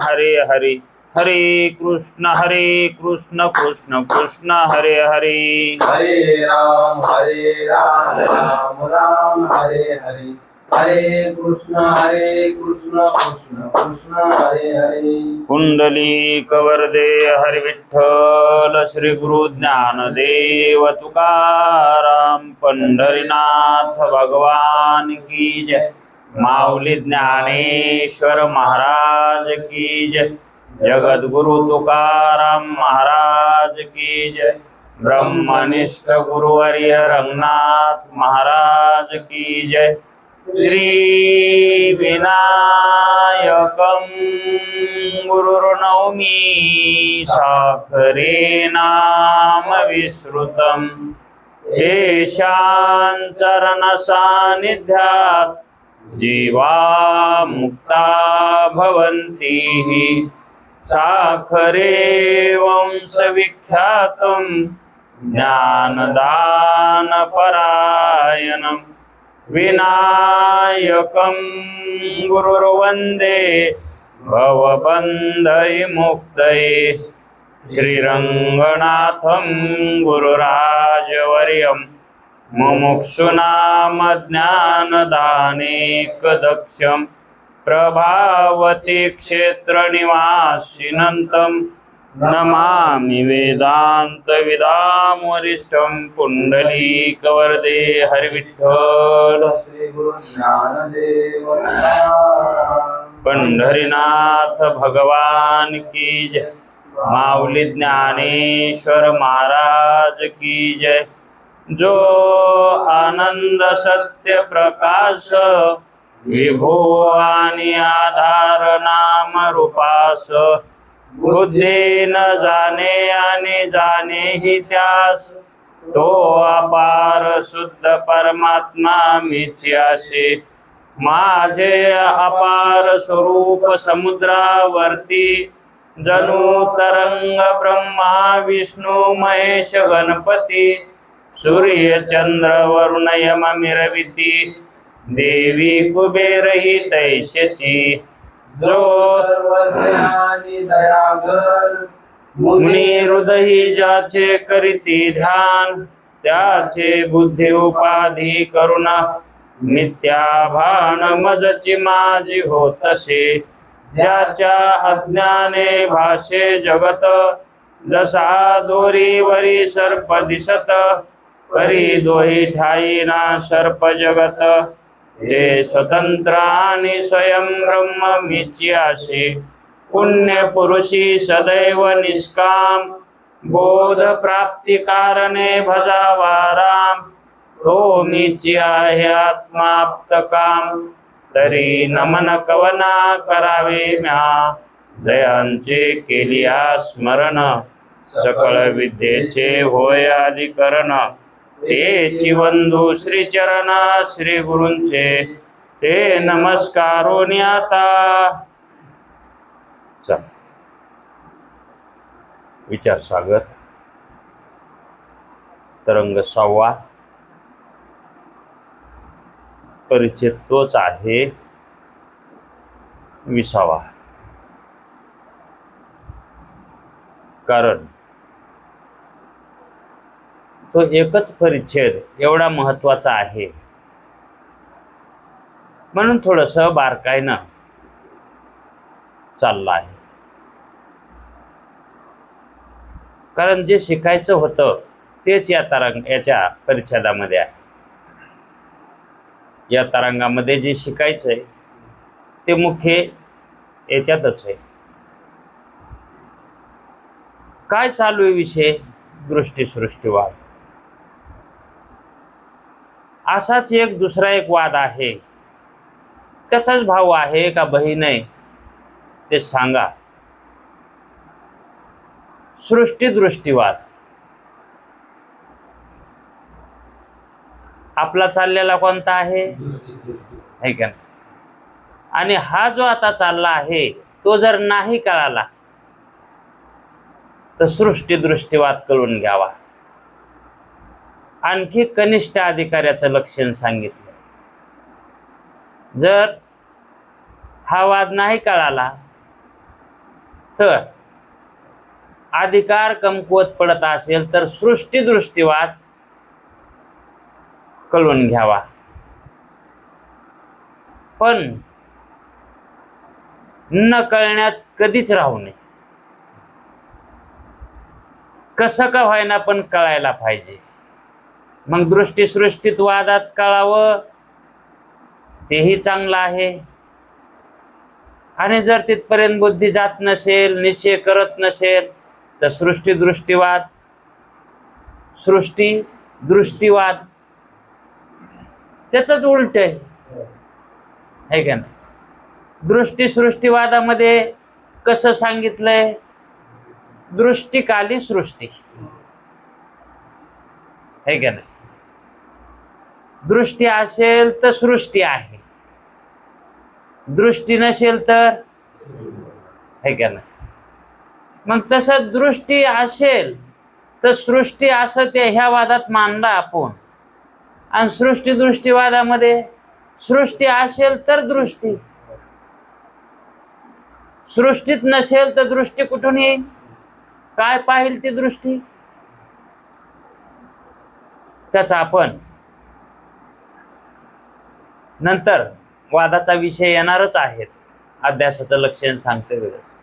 हरे हरे, हरे कृष्ण कृष्ण कृष्ण हरे हरे, हरे राम राम राम हरे हरे, हरे कृष्ण कृष्ण कृष्ण हरे हरे। कुंडलिक वरदे हरि विठ्ठल, श्री गुरु ज्ञानदेव तुकाराम, पंढरीनाथ भगवान की जय, माऊली ज्ञानेश्वर महाराज की जय, जगद्गुरु तुकाराम महाराज की जय, ब्रह्मनिष्ठ गुरुवर्य रंगनाथ महाराज की जय, श्री विनायकं गुरुर्नौमि साखरे नाम विश्रुतं, येषां चरण सान्निध्यात् जीवा मुक्ता भवन्ति, साखरे वंश विख्यातं ज्ञानदान परायणं, विनायकं गुरुर्वन्दे भवबन्धविमुक्तये, श्रीरङ्गनाथं गुरुराजवर्यं मुमुक्षूणां ज्ञानदानेकदक्षं, प्रभावती क्षेत्रनिवासिनं नमामि वेदान्तविदां वरिष्ठं, पुण्डलीकवरदे हरिविठ्ठल, श्री गुरु ज्ञानदेव पंढरीनाथ भगवान की जय, माऊली ज्ञानेश्वर महाराज की जय। जो आनंद सत्य प्रकाश, विभो आणि आधार नाम रूपास, बुद्धी न जाणे आणि जाणे ही त्यास, तो अपार शुद्ध परमात्मा मीची, माझे अपार स्वरूप समुद्रावरती, जणू तरंग ब्रह्मा विष्णू महेश गणपती, सूर्य चंद्र वरुण यम मिरविती, देवी कुबेर ही तैशची, जो सर्वज्ञानी दयागर, मुनी हृदयी ज्याचे करीती ध्यान, त्याचे बुद्धी उपाधी करुण, मिथ्याभान मजची माझी होतसे, ज्याच्या अज्ञाने भाषे जगत, जसा दोरीवरी सर्प दिसत, परी दोही ठाई ना सर्प जगत, हे स्वतंत्र आणि स्वयं ब्रह्म मीची आशी, पुण्य पुरुषी सदैव निष्काम, बोध प्राप्ती कारणे भजावा राम, तो मीची आहे आत्माप्त काम, तरी नमन कवना करावे म्या, जयांचे केलिया स्मरण, सकळ विद्येचे होय अधिकरण, तेची वंदू श्री चरण श्री गुरूंचे, ते नमस्कारोनी आता। चल विचार सागर तरंग 6वा, परिच्छेद तोच आहे 20वा, कारण तो एकच परिच्छेद एवढा महत्वाचा आहे, म्हणून थोडस बारकाईनं चाललं आहे, कारण जे शिकायचं होतं तेच याच्या परिच्छेदामध्ये आहे। या तरंगामध्ये जे शिकायचंय ते मुख्य याच्यातच आहे। काय चालू आहे विषय? दृष्टी सृष्टीवाद। असाच एक दुसरा एक वाद आहे, त्याचाच भाऊ आहे का बहीण आहे ते सांगा। सृष्टी दृष्टीवाद आपला चाललेला कोणता आहे का? आणि हा जो आता चालला आहे तो जर नाही कळाला तर सृष्टी दृष्टीवाद कळून घ्यावा। आणखी कनिष्ठ अधिकाऱ्याचं लक्षण सांगितलं, जर हा वाद नाही कळाला तर अधिकार कमकुवत पडत असेल तर सृष्टीदृष्टीवाद कळून घ्यावा. पण न कळण्यात कधीच राहू नये. कसं का व्हायना पण कळायला पाहिजे. मग दृष्टी सृष्टीत वादात कळावं तेही चांगलं आहे. आणि जर तिथपर्यंत बुद्धी जात नसेल, निश्चय करत नसेल, तर सृष्टी दृष्टीवाद, सृष्टी दृष्टीवाद त्याच उलट आहे का नाही. दृष्टी सृष्टीवादामध्ये कसं सांगितलंय, दृष्टिकाली सृष्टी आहे का नाही. दृष्टी असेल तर सृष्टी आहे, दृष्टी नसेल तर आहे का नाही. मग तसं दृष्टी असेल तर सृष्टी असं ते ह्या वादात मानला आपण. आणि सृष्टी दृष्टीवादामध्ये सृष्टी असेल तर दृष्टी, सृष्टीत नसेल तर दृष्टी कुठून येईल. काय पाहिल ती दृष्टी, त्याचा आपण नंतर वादाचा विषय येणारच आहेत. अभ्यासाचं लक्षण सांगते वेळेस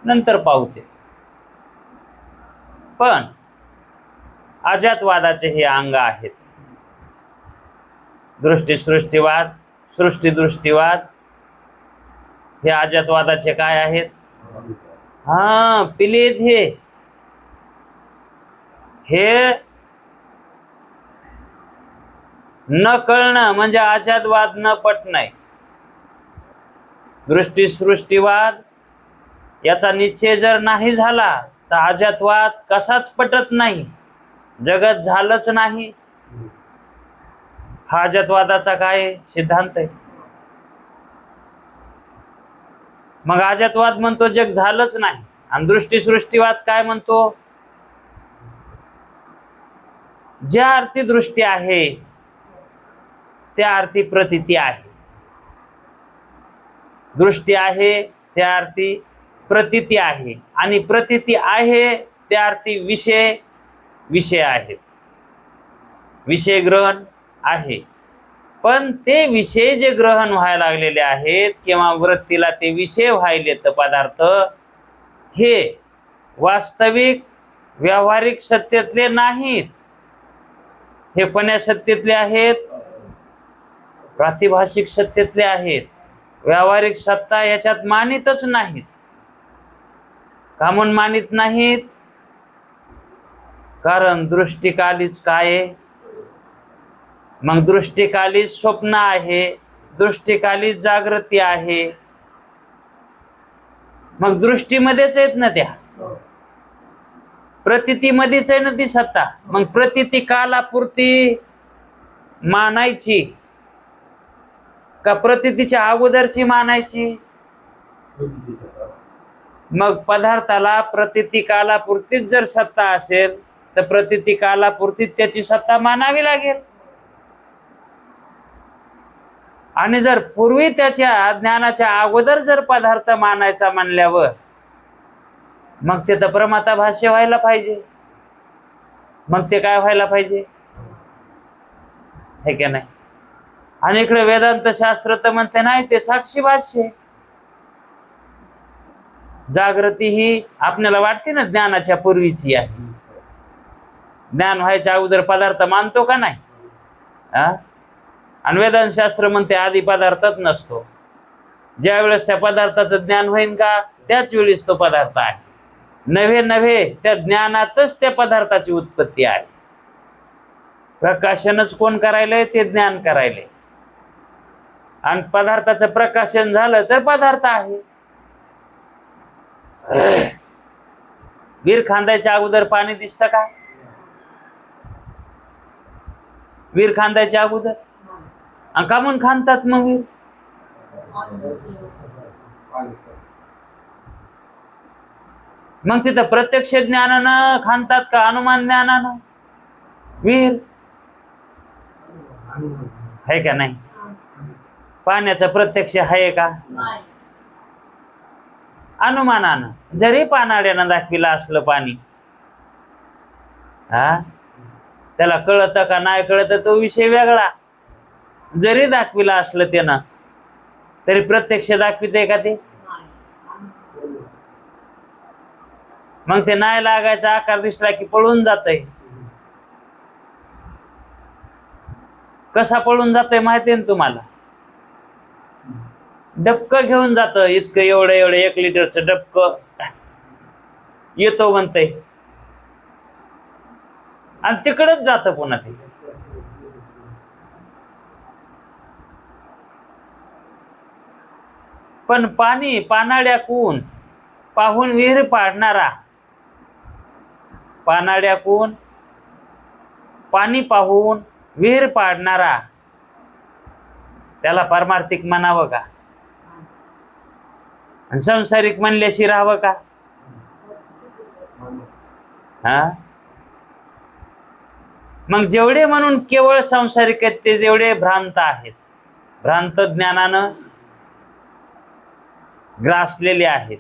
नंतर पाहते. पण अजातवादाचे हे अंग आहेत. दृष्टी सृष्टीवाद, सृष्टी दृष्टीवाद हे अजातवादाचे काय आहेत. पिलीद हे न कळणं म्हणजे अजातवाद न पटणं. दृष्टी सृष्टीवाद याचा निश्चय जर नाही झाला तर अजातवाद कसाच पटत नाही, जगत झालंच नाही. हा अजातवादाचा काय सिद्धांत आहे. मग अजातवाद म्हणतो जग झालंच नाही, आणि दृष्टी सृष्टीवाद काय म्हणतो, ज्या अर्थी दृष्टी आहे त्या अर्थी प्रतीती आहे. दृष्टी आहे त्या अर्थी प्रतीती आहे, आणि प्रतीती आहे त्या अर्थी विषय आहेत, विषय ग्रहण आहे. पण ते विषय जे ग्रहण व्हायला लागलेले आहेत किंवा वृत्तीला ते विषय व्हायले तर पदार्थ हे वास्तविक व्यावहारिक सत्तेतले नाहीत. हे कोण्या सत्तेतले आहेत, प्रातिभाषिक सत्तेतले आहेत. व्यावहारिक सत्ता याच्यात मानितच नाहीत. का म्हणून मानित नाहीत, कारण दृष्टिकालीच काय आहे. मग दृष्टिकाली स्वप्न आहे, दृष्टिकाली जागृती आहे. मग दृष्टीमध्येच आहेत ना त्या, प्रतीतीमध्येच आहे ना ती सत्ता. मग प्रतीती कालापुरती मानायची का प्रतीतीच्या अगोदरची मानायची. मग पदार्थाला प्रतीती कालापुरतीच जर सत्ता असेल तर प्रतीती कालापुरतीच त्याची सत्ता मानावी लागेल. आणि जर पूर्वी त्याच्या ज्ञानाच्या अगोदर जर पदार्थ मानायचा म्हणल्यावर मग ते तर प्रमाता भाष्य व्हायला पाहिजे. मग ते काय व्हायला पाहिजे, हे का नाही. आणि इकडे वेदांत शास्त्र तर म्हणते नाही, ते साक्षी भाष्य. जागृती ही आपल्याला वाटते ना ज्ञानाच्या पूर्वीची आहे. ज्ञान व्हायच्या अगोदर पदार्थ मानतो का नाही. आणि वेदांत शास्त्र म्हणते आधी पदार्थच नसतो. ज्या वेळेस त्या पदार्थाचं ज्ञान होईल का त्याच वेळेस तो पदार्थ आहे. नव्हे त्या ज्ञानातच त्या पदार्थाची उत्पत्ती आहे. प्रकाशनच कोण करायलंय, ते ज्ञान करायलंय. आणि पदार्थाचं प्रकाशन झालं तर पदार्थ आहे. वीर खांदायच्या अगोदर पाणी दिसतं का, वीर खांदायच्या अगोदर. का म्हणून खांदतात मग वीर, मग तिथं प्रत्यक्ष ज्ञानानं खांदतात का अनुमान ज्ञानानं वीर, आहे का नाही. पाण्याचं प्रत्यक्ष आहे का, अनुमानानं जरी पानाड्यानं दाखविलं असलं पाणी, हा त्याला कळतं का नाही कळतं तो विषय वेगळा. जरी दाखविलं असलं त्यानं तरी प्रत्यक्ष दाखविते का ते? मग ते नाही लागायचा आकार दिसला की पळून जातंय. कसा पळून जातंय माहितीये ना तुम्हाला? डबकं घेऊन जातं, इतकं एवढं एवढं 1 लिटरचं डबकं येतो म्हणतंय आणि तिकडच जातं पुन्हा ते. पण पाणी पानाड्याकून पाहून विहीर पाडणारा, पानाड्याकून पाणी पाहून विहीर पाडणारा, त्याला पारमार्थिक म्हणावं का? संसारिक म्हणल्याशी राहावं का? हा मग जेवढे म्हणून केवळ संसारिक आहेत ते जेवढे भ्रांत आहेत, भ्रांत ज्ञानानं ग्रासलेले आहेत.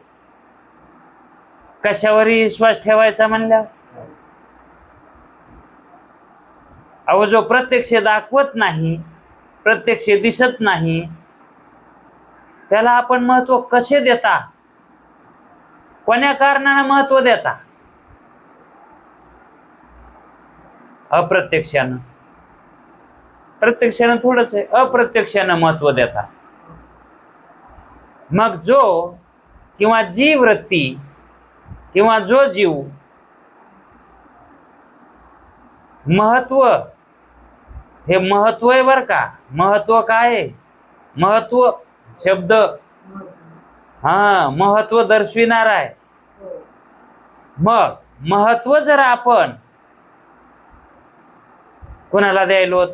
कशावरही विश्वास ठेवायचा म्हणल्या? अहो जो प्रत्यक्ष दाखवत नाही, प्रत्यक्ष दिसत नाही, त्याला आपण महत्व कसे देता? कोण्या कारणानं महत्व देता? अप्रत्यक्षानं. प्रत्यक्षानं थोडंच आहे, अप्रत्यक्षानं महत्व देता. मग जो किंवा जी वृत्ती किंवा जो जीव महत्व, हे महत्व आहे बर का. महत्व काय आहे? महत्व शब्द हा महत्व दर्शविणार आहे. मग महत्व जर आपण कोणाला द्यायलो?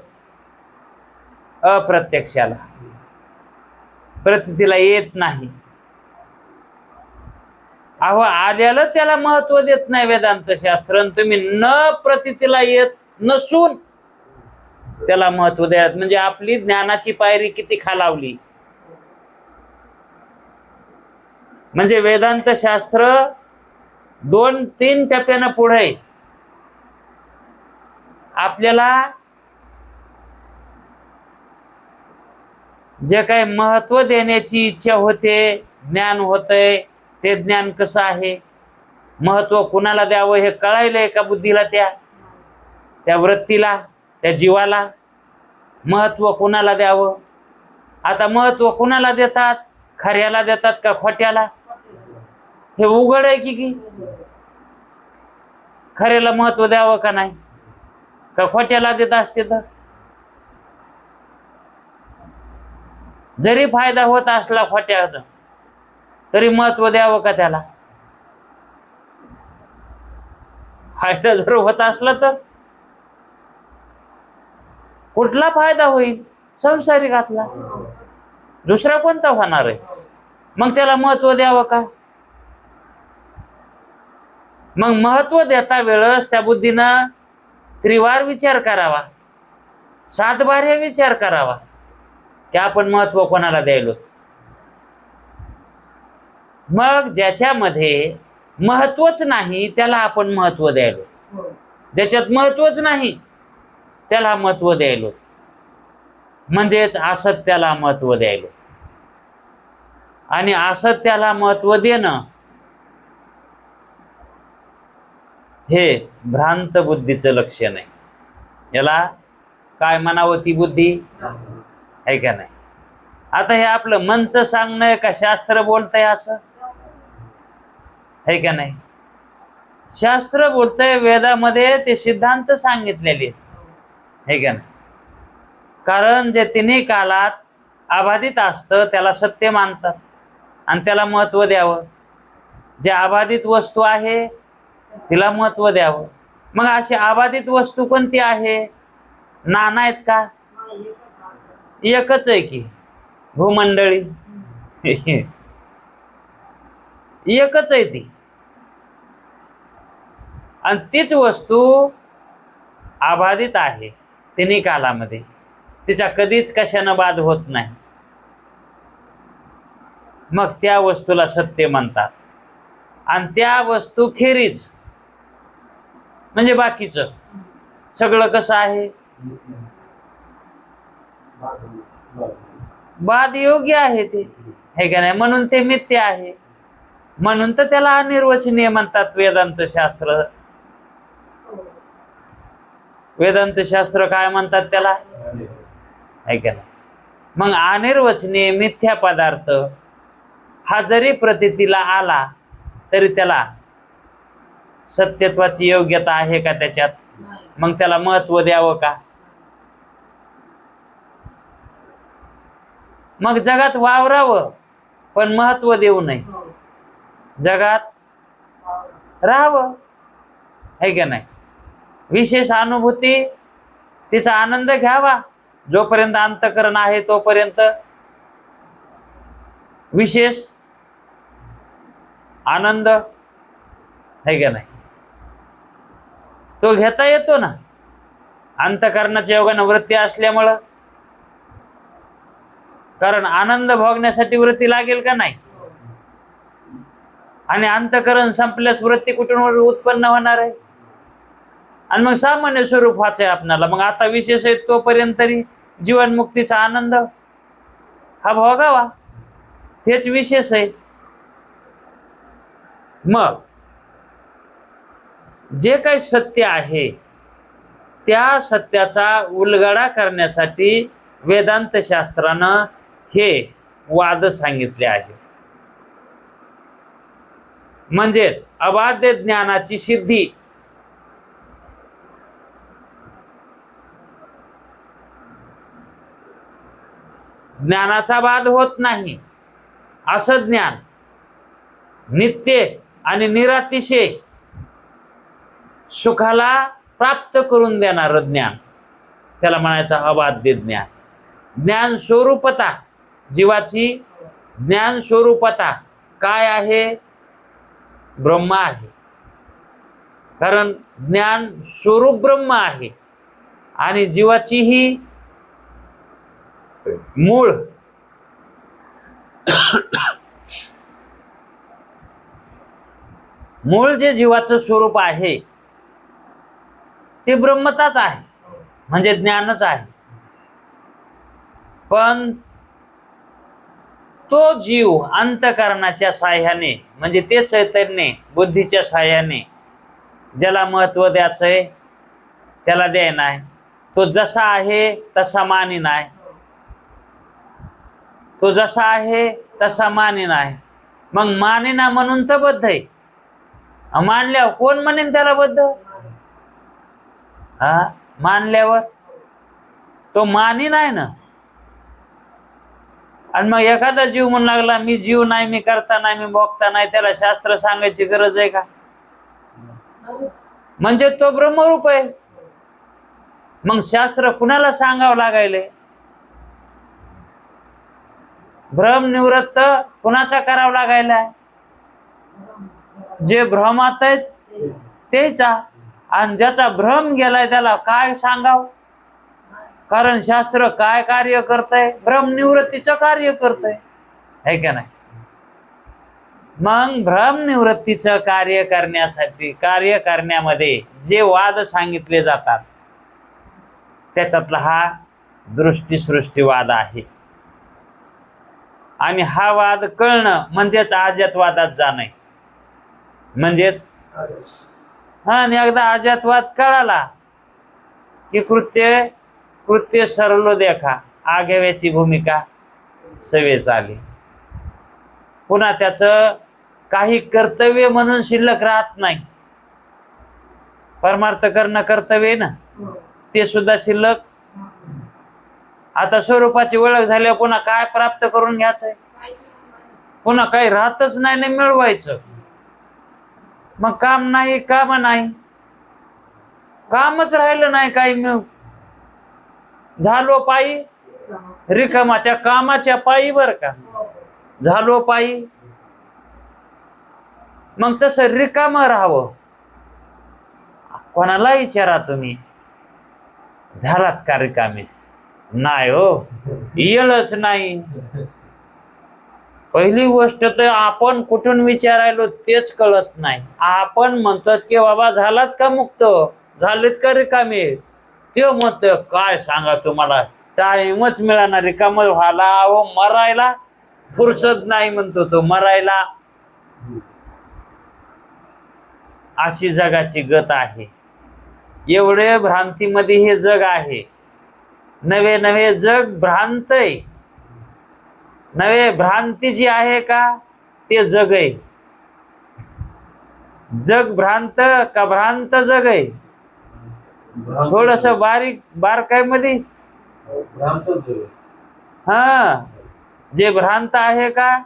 अप्रत्यक्षाला. प्रतीला येत नाही. अहो आल्याला त्याला महत्व देत नाही वेदांत शास्त्र. तुम्ही न प्रतीला येत नसून त्याला महत्व द्यायला, म्हणजे आपली ज्ञानाची पायरी किती खालावली. म्हणजे वेदांत शास्त्र 2-3 टप्प्यानं पुढे आपल्याला जे काही महत्व देण्याची इच्छा होते, ज्ञान होतंय, ते ज्ञान कसं आहे, महत्व कुणाला द्यावं हे कळायलंय का बुद्धीला? त्या वृत्तीला, त्या जीवाला महत्व कुणाला द्यावं? आता महत्व कुणाला देतात? खऱ्याला देतात का खोट्याला? हे उघड आहे की खऱ्याला महत्व द्यावं का नाही, का खोट्याला देत असते? तर जरी फायदा होत असला खोट्याचा तरी महत्व द्यावं का त्याला? फायदा जर होत असला तर कुठला फायदा होईल? संसारिकातला. दुसरा कोणता होणार आहे? मग त्याला महत्व द्यावं का? मग महत्व देता वेळेस त्या बुद्धीनं त्रिवार विचार करावा, 7 बाऱ्या विचार करावा की आपण महत्व कोणाला द्यायलो. मग ज्याच्यामध्ये महत्वच नाही त्याला आपण महत्व द्यायलो, ज्याच्यात महत्वच नाही त्याला महत्व द्यायलो, म्हणजेच असत्याला महत्व द्यायलो. आणि असत्याला महत्व देणं हे भ्रांत बुद्धीचं लक्षण आहे. याला काय म्हणावं? ती बुद्धी आहे का नाही? आता हे आपलं मनचं सांगणं आहे का शास्त्र बोलतंय? असं आहे का नाही? शास्त्र बोलतंय, वेदामध्ये ते सिद्धांत सांगितलेले आहे का नाही? कारण जे तिन्ही कालात अबाधित असतं त्याला सत्य मानतात आणि त्याला महत्व द्यावं. जे अबाधित वस्तू आहे तिला महत्व द्यावं. मग अशी अबाधित वस्तू कोणती आहे? नाना आहेत का? एकच आहे की भूमंडळी. एकच आहे ती. आणि तीच वस्तू अबाधित आहे तिन्ही कालामध्ये. तिचा कधीच कशानं बाध होत नाही. मग त्या वस्तूला सत्य म्हणतात. आणि त्या वस्तू खेरीज म्हणजे बाकीचं सगळं कसं आहे, बाद योग्य आहे ते, हे का नाही, म्हणून ते मिथ्य आहे. म्हणून तर त्याला अनिर्वचनीय म्हणतात वेदांत शास्त्र. वेदांत शास्त्र काय म्हणतात त्याला, है का नाही. मग अनिर्वचनीय मिथ्या पदार्थ हा जरी प्रतीतीला आला तरी त्याला सत्यत्वाची योग्यता आहे का त्याच्यात, मग त्याला महत्व द्यावं का. मग जगात वावरावं पण महत्व देऊ नये, जगात राहावं, है का नाही. विशेष अनुभूती तिचा आनंद घ्यावा, जोपर्यंत अंतःकरण आहे तोपर्यंत विशेष आनंद, है का नाही, तो घेता येतो ना. अंतःकरणाच्या योगानं वृत्ती असल्यामुळं, कारण आनंद भोगण्यासाठी वृत्ती लागेल का नाही. आणि अंतःकरण संपल्यास वृत्ती कुठून उत्पन्न होणार आहे. आणि मग सामान्य स्वरूप व्हायचं आहे आपल्याला. मग आता विशेष आहे तोपर्यंत तरी जीवनमुक्तीचा आनंद हा भोगावा, तेच विशेष आहे. मग जे काही सत्य आहे त्या सत्याचा उलगडा करण्यासाठी वेदांत शास्त्रानं हे वाद सांगितले आहे. म्हणजेच अबाध्य ज्ञानाची सिद्धी, ज्ञानाचा बाध होत नाही असं ज्ञान, नित्य आणि निरातिशय सुखाला प्राप्त करून देणारं ज्ञान, त्याला म्हणायचं अबाध्य ज्ञान. ज्ञान स्वरूपता, जीवाची ज्ञान स्वरूपता काय आहे, ब्रह्म आहे. कारण ज्ञान स्वरूप ब्रह्म आहे आणि जीवाची ही मूळ मूळ जे जीवाचं स्वरूप आहे ते ब्रह्मताच आहे, म्हणजे ज्ञानच आहे. पण तो जीव अंतःकरणाच्या साह्याने, म्हणजे ते चैतन्य बुद्धीच्या साह्याने ज्याला महत्व द्यायचंय त्याला द्याय नाही. तो जसा आहे तसा मानी नाही, तो जसा आहे तसा मानी नाही. मग मानेना म्हणून तर बद्ध आहे. मानल्यावर कोण म्हणेन त्याला बद्ध, हा, मानल्यावर तो मानी नाही ना. आणि मग एखादा जीव म्हणू लागला मी जीव नाही, मी करता नाही, मी भोगता नाही, त्याला शास्त्र सांगायची गरज आहे का. म्हणजे तो ब्रह्मरूप आहे. मग शास्त्र कुणाला सांगावं लागायले, भ्रम निवृत्त कुणाचा करावं लागायला, जे भ्रमात आहेत तेचा. आणि ज्याचा भ्रम गेलाय त्याला काय सांगाव, कारण शास्त्र काय कार्य करतंय, भ्रम निवृत्तीचं कार्य करतंय, है का नाही. मग भ्रम निवृत्तीचं कार्य करण्यासाठी, कार्य करण्यामध्ये जे वाद सांगितले जातात त्याच्यातला हा दृष्टीसृष्टीवाद आहे. आणि हा वाद कळणं म्हणजेच अजातवादात जाणं, म्हणजेच आणि एकदा अजातवाद कळाला की कृत्य सरलो देखा, आघाव्याची भूमिका सवे चाली. पुन्हा त्याचं काही कर्तव्य म्हणून शिल्लक राहत नाही. परमार्थ करणं कर्तव्य ना, ते सुद्धा शिल्लक. आता स्वरूपाची ओळख झाल्यावर पुन्हा काय प्राप्त करून घ्यायचंय, पुन्हा काही राहतच नाही ना मिळवायचं. मग काम नाही, काम नाही, कामच राहिलं नाही काही मिळव. झालो पायी रिकामा, त्या कामाच्या पायी बर का, झालो पायी. मग तसं रिकाम राहावं. कोणाला विचारा तुम्ही, झालात का रिकामे, नाही हो, येलच नाही. पहिली गोष्ट तर आपण कुठून विचारायलो तेच कळत नाही. आपण म्हणतात की बाबा झालात का मुक्त, झालेत का रिकामे, ते म्हणत काय सांगा तुम्हाला टाइमच मिळणार रिकाम व्हायला, अहो मरायला फुरसत नाही म्हणतो तो, मरायला. अशी जगाची गत आहे. एवढे भ्रांतीमध्ये हे जग आहे. नवे नवे जग भ्रांत आहे. नवे भ्रांती जी आहे का ते जग आहे. जग भ्रांत का भ्रांत जग आहे. थोडस बारीक बारकाई मध्ये हा, जे भ्रांत आहे का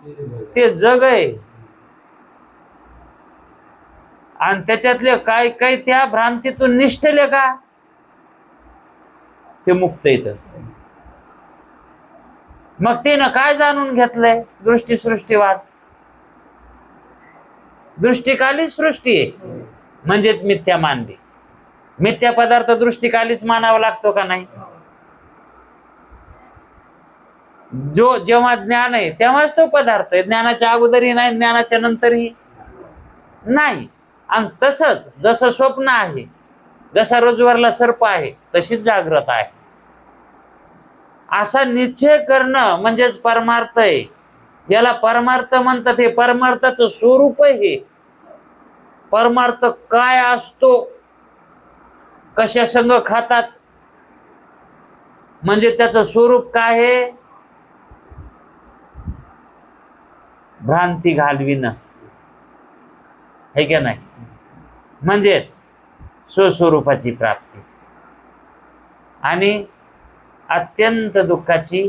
ते जग आहे. आणि त्याच्यातले काय काय त्या भ्रांतीतून निष्ठले का ते मुक्त येत. मग त्यानं काय जाणून घेतलंय, दृष्टी सृष्टीवाद. दृष्टिकाली सृष्टी आहे म्हणजेच मिथ्या मानली. मिथ्या पदार्थ दृष्टिकालीच मानावा लागतो का नाही. जो जेव्हा ज्ञान आहे तेव्हाच तो पदार्थ आहे. ज्ञानाच्या अगोदरही नाही, ज्ञानाच्या नंतरही नाही. आणि तसंच जसं स्वप्न आहे, जसा रज्जुवरला सर्प आहे, तशीच जागृत आहे. असा निश्चय करणं म्हणजेच परमार्थ आहे. याला परमार्थ म्हणतात. हे परमार्थाचं स्वरूप आहे. हे परमार्थ काय असतो, कशा संग खातात, म्हणजे त्याचं स्वरूप काय आहे, भ्रांती घालविणं आहे का नाही. म्हणजेच स्वस्वरूपाची प्राप्ती आणि अत्यंत दुःखाची,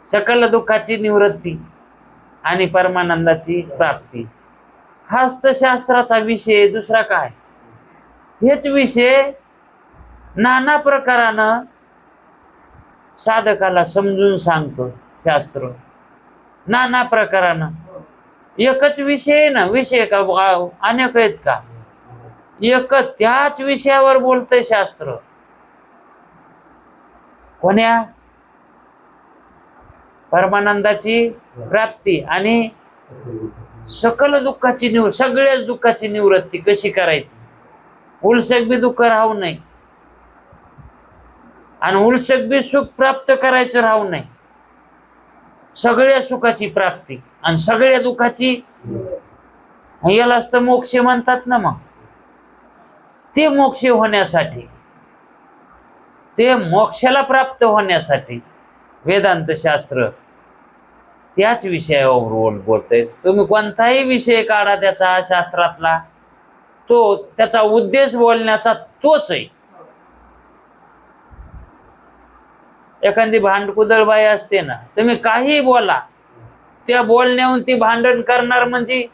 सकल दुःखाची निवृत्ती आणि परमानंदाची प्राप्ती. हाच तर शास्त्राचा विषय, दुसरा काय. हेच विषय नाना प्रकारानं साधकाला समजून सांगतो शास्त्र. नाना प्रकारानं एकच विषय ना, विषय का अनेक आहेत का, एक त्याच विषयावर बोलतंय शास्त्र. कोण्या, परमानंदाची प्राप्ती आणि सकल दुःखाची निवृत्ती, सगळ्याच दुःखाची निवृत्ती कशी करायची. उलसक बी दुःख राहू नये आणि उलसक बी सुख प्राप्त करायचं राहू नये. सगळ्या सुखाची प्राप्ती आणि सगळ्या दुःखाची, यालाच तर मोक्ष म्हणतात ना. मग ते मोक्ष होण्यासाठी, ते मोक्षाला प्राप्त होण्यासाठी वेदांत शास्त्र त्याच विषयावर बोलतंय. तुम्ही कोणताही विषय काढा त्याचा शास्त्रातला, तो त्याचा उद्देश बोलण्याचा तोच आहे. एखादी भांडकुदळ बाई असते ना, तुम्ही काही बोला, त्या बोलण्याहून ती भांडण करणार. म्हणजे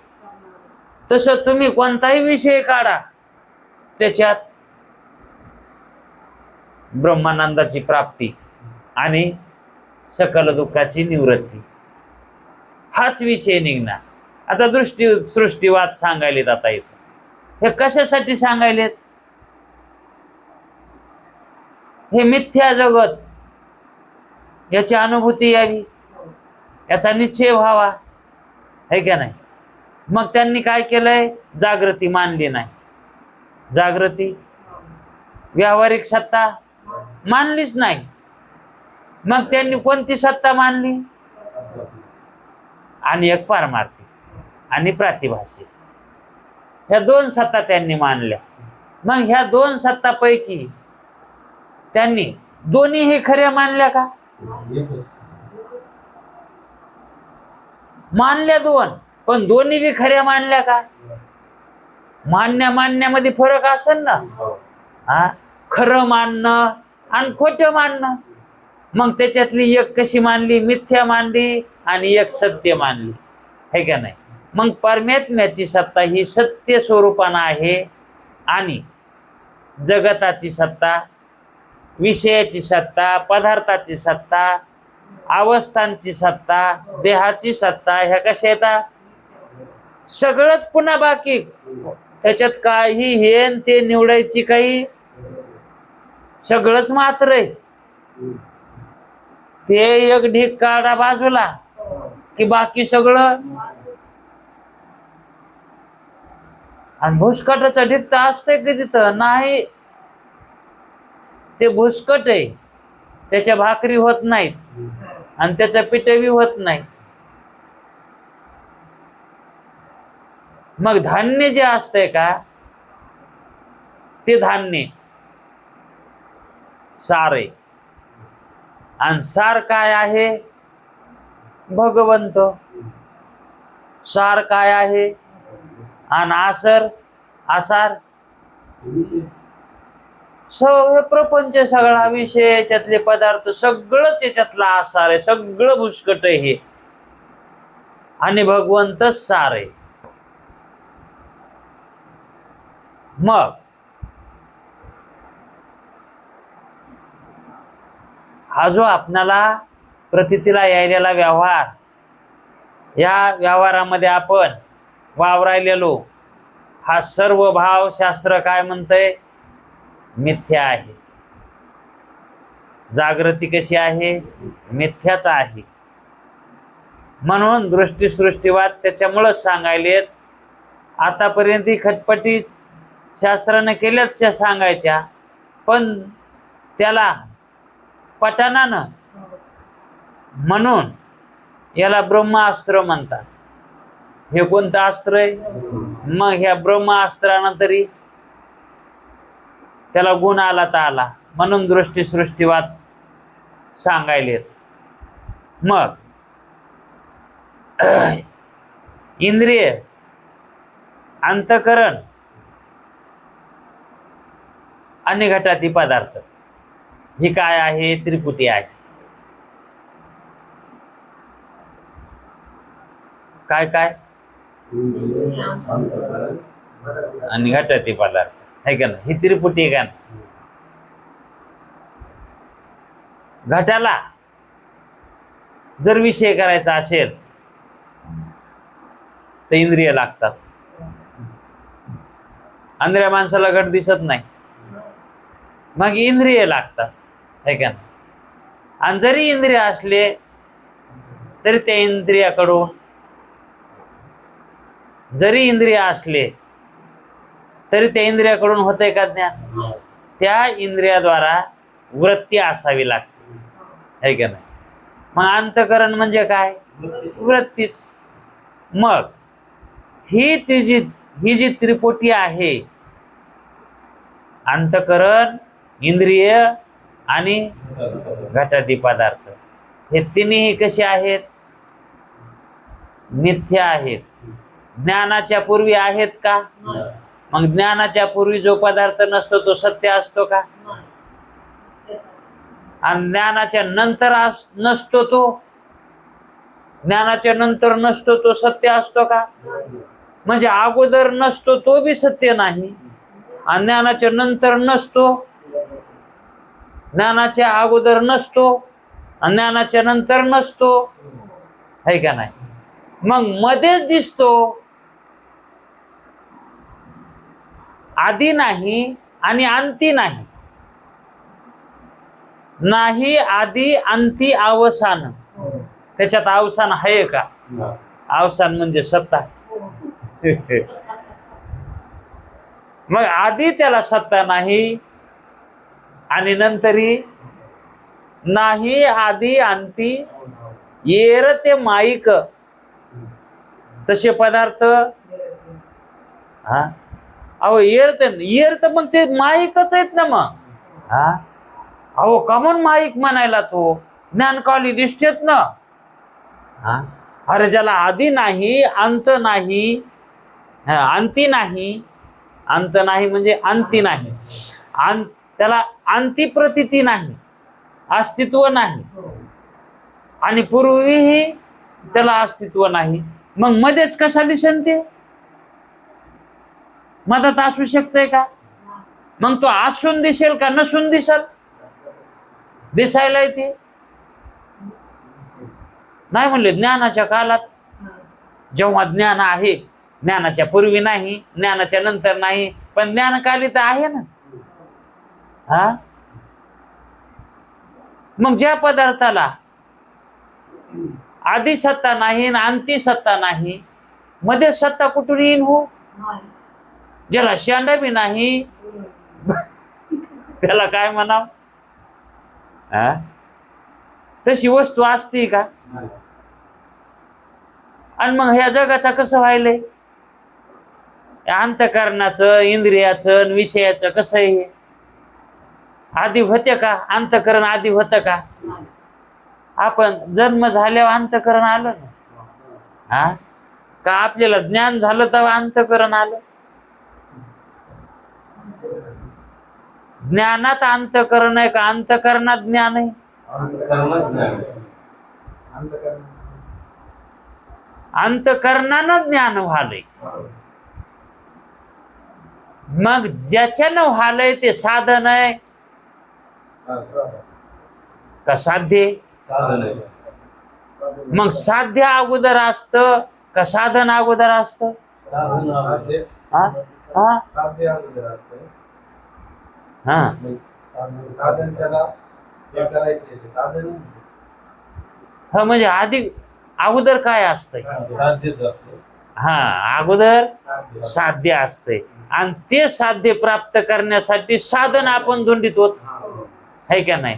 तसं तुम्ही कोणताही विषय काढा त्याच्यात ब्रह्मानंदाची प्राप्ती आणि सकल दुःखाची निवृत्ती हाच विषय निघणार. आता सृष्टीवाद सांगायलेत. आता इथं हे कशासाठी सांगायलेत, हे मिथ्या जगत याची अनुभूती यावी, याचा निश्चय व्हावा, है का नाही. मग त्यांनी काय केलंय, जागृती मानली नाही. जागृती व्यावहारिक सत्ता मानलीच नाही. मग त्यांनी कोणती सत्ता मानली, आणि एक पारमार्थिक आणि प्रातिभाषिक, ह्या दोन सत्ता त्यांनी मानल्या. मग ह्या दोन सत्तापैकी त्यांनी दोन्ही हे खऱ्या मानल्या का, मानल्या दोन, पण दोन्ही बी खऱ्या मानल्या का. मानण्यामध्ये फरक असेल ना. हा, खरं मानणं आणि खोटं मानणं. मग त्याच्यातली एक कशी मानली, मिथ्या मानली, आणि एक सत्य मानली, है का नाही. मग परमात्म्याची सत्ता ही सत्य स्वरूपानं आहे, आणि जगताची सत्ता, विषयाची सत्ता, पदार्थाची सत्ता, अवस्थांची सत्ता, देहाची सत्ता, ह्या कशा येतात, सगळंच पुन्हा बाकी. त्याच्यात काही हे ते निवडायची काही, सगळंच मात्र आहे. ते एक ढीक काढा बाजूला, की बाकी सगळं? आणि भुसकटाचं ढिगत असतंय की तिथं? नाही, ते भुसकट आहे, त्याच्या भाकरी होत नाहीत आणि त्याचा पिठेही होत नाही. मग धान्य जे असतंय का, ते धान्य सार आहे. आणि सार काय आहे? भगवंत. सार काय आहे? आणि आसार हे प्रपंच सगळा विषय, याच्यातले पदार्थ सगळंच याच्यातला आसार आहे, सगळं भुसकट आहे हे. आणि भगवंतच सार आहे. मग हा जो आपणाला प्रतीतीला यायलेला व्यवहार, या व्यवहारामध्ये आपण वावरायलेलो, हा सर्व भाव शास्त्र काय म्हणतंय? मिथ्या आहे. जागृती कशी आहे? मिथ्याच आहे. म्हणून दृष्टीसृष्टीवाद त्याच्यामुळंच सांगायलेत. आतापर्यंत ही खटपटी शास्त्राने केल्याच सांगायच्या, पण त्याला पटाना, म्हणून याला ब्रह्मास्त्र म्हणतात. हे कोणतं अस्त्र आहे? मग ह्या ब्रह्मास्त्रानं तरी त्याला गुण आला तर आला, म्हणून दृष्टीसृष्टीवाद सांगायलेत. मग इंद्रिय, अंतःकरण आणि घटाती पदार्थ ही काय आहे? त्रिपुटी आहे. काय काय? आणि घटाती पदार्थ आहे का ना? ही त्रिपुटी आहे का ना? घटाला जर विषय करायचा असेल तर इंद्रिय लागतात. आंधळ्या माणसाला घट दिसत नाही, मग इंद्रिय लागतात, है का ना? आणि जरी इंद्रिय असले तरी त्या इंद्रियाकडून, जरी इंद्रिय असले तरी त्या इंद्रियाकडून होतंय का ज्ञान? त्या इंद्रियाद्वारा वृत्ती असावी लागते, है का नाही? मग अंतःकरण म्हणजे काय? वृत्तीच. मग ही जी त्रिपुटी आहे, अंतःकरण, इंद्रिय आणि घटाती पदार्थ, हे तिन्ही कसे आहेत? मिथ्या आहेत. ज्ञानाच्या पूर्वी आहेत का? मग ज्ञानाच्या पूर्वी जो पदार्थ नसतो तो सत्य असतो का? आणि ज्ञानाच्या नंतर नसतो तो, ज्ञानाच्या नंतर नसतो तो सत्य असतो का? म्हणजे अगोदर नसतो तो बी सत्य नाही, आणि ज्ञानाच्या नंतर नसतो, ज्ञानाच्या अगोदर नसतो आणि ज्ञानाच्या नंतर नसतो, है का नाही? मग मध्येच दिसतो. आधी नाही आणि अंती नाही. नाही आधी अंती अवसान. त्याच्यात अवसान आहे का? अवसान म्हणजे सत्ता. मग आधी त्याला सत्ता नाही आणि नंतरी नाही. आधी अंती येर ते माईक, तसे पदार्थ. हा, अहो येर तर मग ते माईकच आहेत ना. मग हा, अहो कमन माईक म्हणायला तो ज्ञानकाली दिसतेत ना. हा, अरे ज्याला आधी नाही, अंत नाही, अंती नाही, अंत नाही म्हणजे अंती नाही, त्याला अंती प्रतीती नाही, अस्तित्व नाही, आणि पूर्वीही त्याला अस्तित्व नाही. मग मध्येच कसा दिसेल ते? मधात असू शकतंय का? मग तो असून दिसेल का नसून दिसेल? दिसायला येते नाही म्हणले. ज्ञानाच्या काळात जेव्हा ज्ञान आहे, ज्ञानाच्या पूर्वी नाही, ज्ञानाच्या नंतर नाही, पण ज्ञानकाली तर आहे ना. हा, मग ज्या पदार्थाला आधी सत्ता नाही आणि अंती सत्ता नाही, मध्ये सत्ता कुठून येईन हो? ज्याला शेंडा बी नाही त्याला काय म्हणाव? तशी वस्तू असते का? आणि मग ह्या जगाचा कसं व्हायलंय? अंतःकरणाचं, इंद्रियाचं, विषयाचं कसं आहे हे? आधी होते का? अंतःकरण आधी होतं का? आपण जन्म झाल्यावर अंतःकरण आलं ना? हा का आपल्याला ज्ञान झालं तेव्हा अंतःकरण आलं? ज्ञानात अंतःकरण आहे का अंतःकरणात ज्ञान आहे? अंतःकरणानं ज्ञान व्हालंय. मग ज्याच्यानं व्हालंय ते साधन आहे का साध्य? मग साध्य अगोदर असतं का साधन अगोदर असतं? हा म्हणजे आधी अगोदर काय असतंय? हा अगोदर साध्य असतंय आणि ते साध्य प्राप्त करण्यासाठी साधन आपण धुंडीत होत आहे का नाही?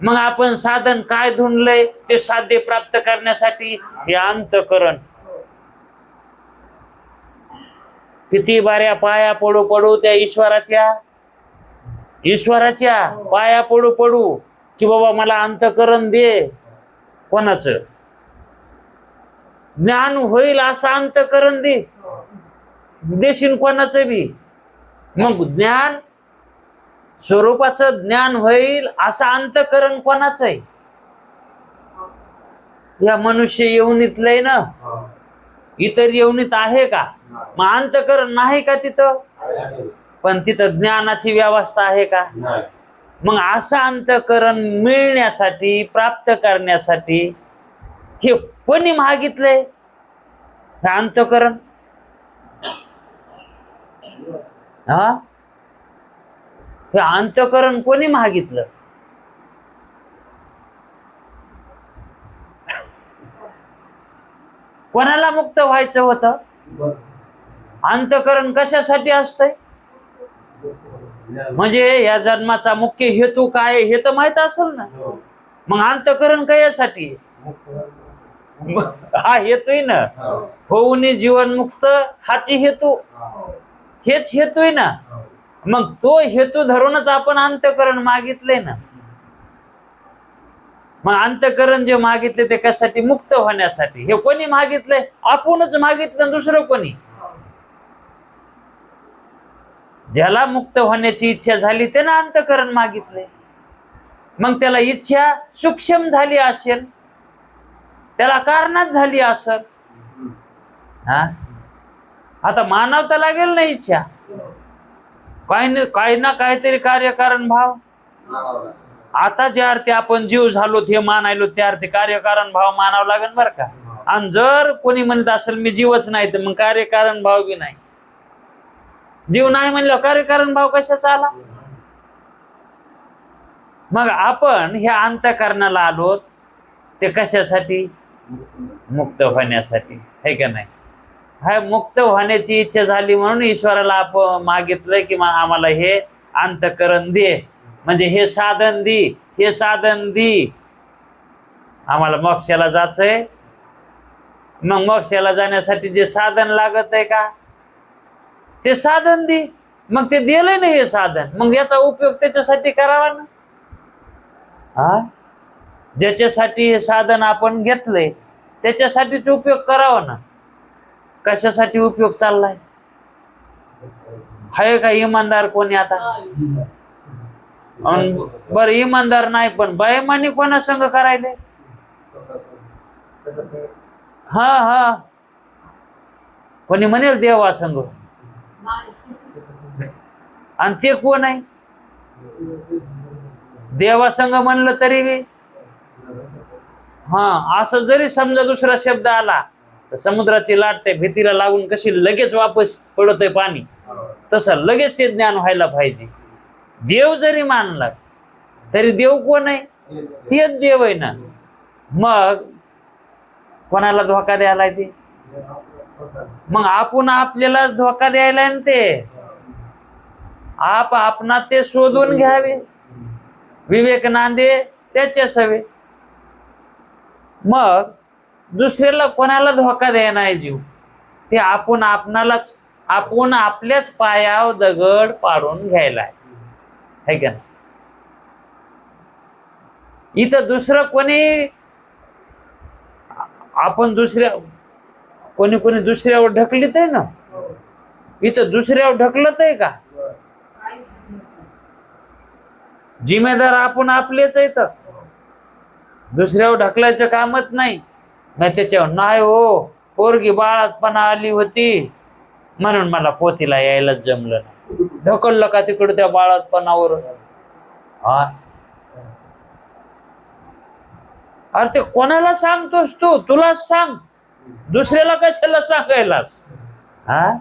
मग आपण साधन काय धुंडलंय? ते साध्य प्राप्त करण्यासाठी हे अंतःकरण. किती बाऱ्या पाया पडू पडू त्या ईश्वराच्या पाया पडू पडू की बाबा मला अंतःकरण दे. कोणाचं ज्ञान होईल असं अंतःकरण दे, देशील कोणाचं बी. मग ज्ञान स्वरूपाचं ज्ञान होईल असं अंतःकरण कोणाचं आहे? या मनुष्य येवणीतलंय ना? इतर येवणीत आहे का? मग अंतःकरण नाही का तिथं? पण तिथं ज्ञानाची व्यवस्था आहे का? मग असं अंतःकरण मिळण्यासाठी, प्राप्त करण्यासाठी हे कोणी मागितलंय? हे अंतःकरण. हा हे अंतःकरण कोणी मागितलं? कोणाला मुक्त व्हायचं होतं? अंतःकरण कशासाठी असतंय? म्हणजे या जन्माचा मुख्य हेतू काय हे तर माहित असेल ना? मग अंतःकरण कशासाठी? हा हेतू ना, होऊन जीवन मुक्त हाची हेतू, हेच हेतू आहे ना. मग तो हेतू धरूनच आपण अंतःकरण मागितले ना. मग अंतःकरण जे मागितले ते कशासाठी? मुक्त होण्यासाठी. हे कोणी मागितले? आपणच मागितलं. दुसरं कोणी? ज्याला मुक्त होण्याची इच्छा झाली त्यानं अंतःकरण मागितले. मग त्याला इच्छा सूक्ष्म झाली असेल, त्याला कारणात झाली असेल. हा आता मानवता लागेल ना इच्छा, काही ना काहीतरी कार्यकारण भाव. आता ज्या अर्थी आपण जीव झालो हे मानायलो त्या अर्थी कार्यकारण भाव मानावं लागेल बरं का. आणि जर कोणी म्हणत असेल मी जीवच नाही तर मग कार्यकारण भाव बी नाही. जीव नाही म्हणलं कार्यकारण भाव कशाचा आला? मग आपण ह्या अंतःकरणाला आलो ते कशासाठी? मुक्त होण्यासाठी, है का नाही? हा मुक्त होण्याची इच्छा झाली म्हणून ईश्वराला आपण मागितलंय की आम्हाला हे अंतःकरण दे, म्हणजे हे साधन दे, हे साधन दे. आम्हाला मोक्षाला जायचंय. मग मोक्षाला जाण्यासाठी जे साधन लागत आहे का ते साधन दे. मग ते दिलंय ना हे साधन, मग याचा उपयोग त्याच्यासाठी करावा ना. हा ज्याच्यासाठी हे साधन आपण घेतलंय त्याच्यासाठीच उपयोग करावा ना. कशासाठी उपयोग चाललाय? आहे का इमानदार कोणी आता? बर इमानदार नाही पण बेईमानी कोणा संग करायले? हा हा कोणी म्हणेल देवा संग, आणि ते कोण आहे? देवा संग म्हणलं तरी बी हा असं जरी समजा दुसरा शब्द आला तर समुद्राची लाट त्या भीतीला लागून कशी लगेच वापस पडतंय पाणी, तसं लगेच ते ज्ञान व्हायला पाहिजे. देव जरी मानला तरी देव कोण आहे? तेच देव आहे ना. मग कोणाला धोका द्यायला ते? मग आपण आपल्यालाच धोका द्यायला ना ते. आपणा ते शोधून घ्यावे. विवेक नांदे त्याचे सवे. मग दुसऱ्याला कोणाला धोका द्यायला नाही जीव. ते आपण आपल्याच पायावर दगड पाडून घ्यायला आहे का ना. इथं दुसरं कोणी आपण कोणी दुसऱ्यावर ढकलीत आहे ना. इथं दुसऱ्यावर ढकलत आहे का? जिम्मेदार आपण आपलेच आहे. तर दुसऱ्यावर ढकलायचं कामच नाही. त्याच्यावर नाही हो, पोरगी बाळातपणा आली होती म्हणून मला पोतीला यायला जमलं नाही. ढकललं का तिकडे त्या बाळातपणावर? हा, अरे ते कोणाला सांगतोस तू? तुलाच सांग. दुसऱ्याला कशाला सांगायलास? हा,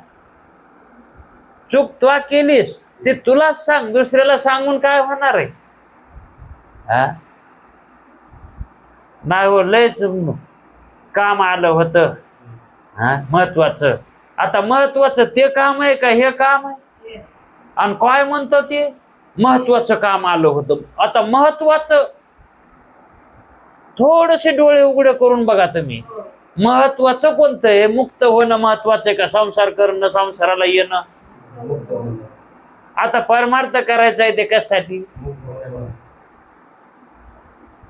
चूक तू केलीस ते तुलाच सांग. दुसऱ्याला सांगून काय होणार आहे? हा, नाही हो, लयच काम आलं होतं महत्वाचं. आता महत्वाचं ते काम आहे का हे काम आहे? आणि काय म्हणतो ते महत्वाचं काम आलं होतं. आता महत्वाचं थोडेसे डोळे उघडे करून बघा तुम्ही. महत्वाचं कोणतं आहे? मुक्त होणं महत्वाचं आहे का संसार करणं, संसाराला येणं? आता परमार्थ करायचा आहे ते कशासाठी?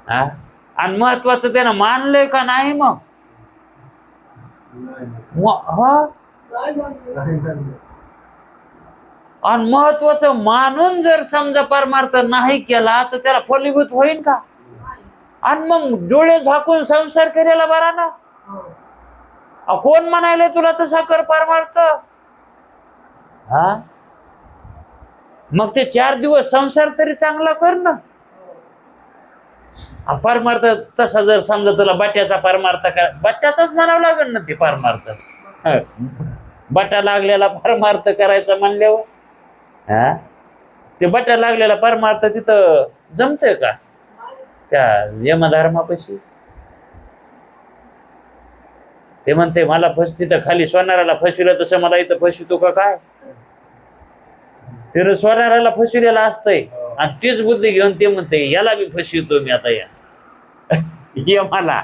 हा, आणि महत्वाचं त्यानं मानलंय का नाही? मग आणि महत्वाचं मानून जर समजा परमार्थ नाही केला तर त्याला फलीभूत होईल का? आणि मग डोळे झाकून संसार करायला बरा ना. कोण म्हणायला तुला तसा कर परमार्थ? हा, मग ते 4 दिवस संसार तरी चांगला कर ना. परमार्थ तसा जर समजा तुला बट्याचा परमार्थ करा, बट्याचाच म्हणावं लागेल ना ते परमार्थ. बटा लागलेला परमार्थ करायचा म्हणल्यावर हा, ते बट्या लागलेला परमार्थ तिथं जमतोय का त्या यमधर्मापाशी? ते म्हणते मला तिथं खाली सोनाराला फसविलं तसं मला इथं फसवितो का काय? ते सोनाराला फसविलेला असतंय आणि तीच बुद्धी घेऊन ते म्हणते याला बी फसवितो मी आता. या यमाला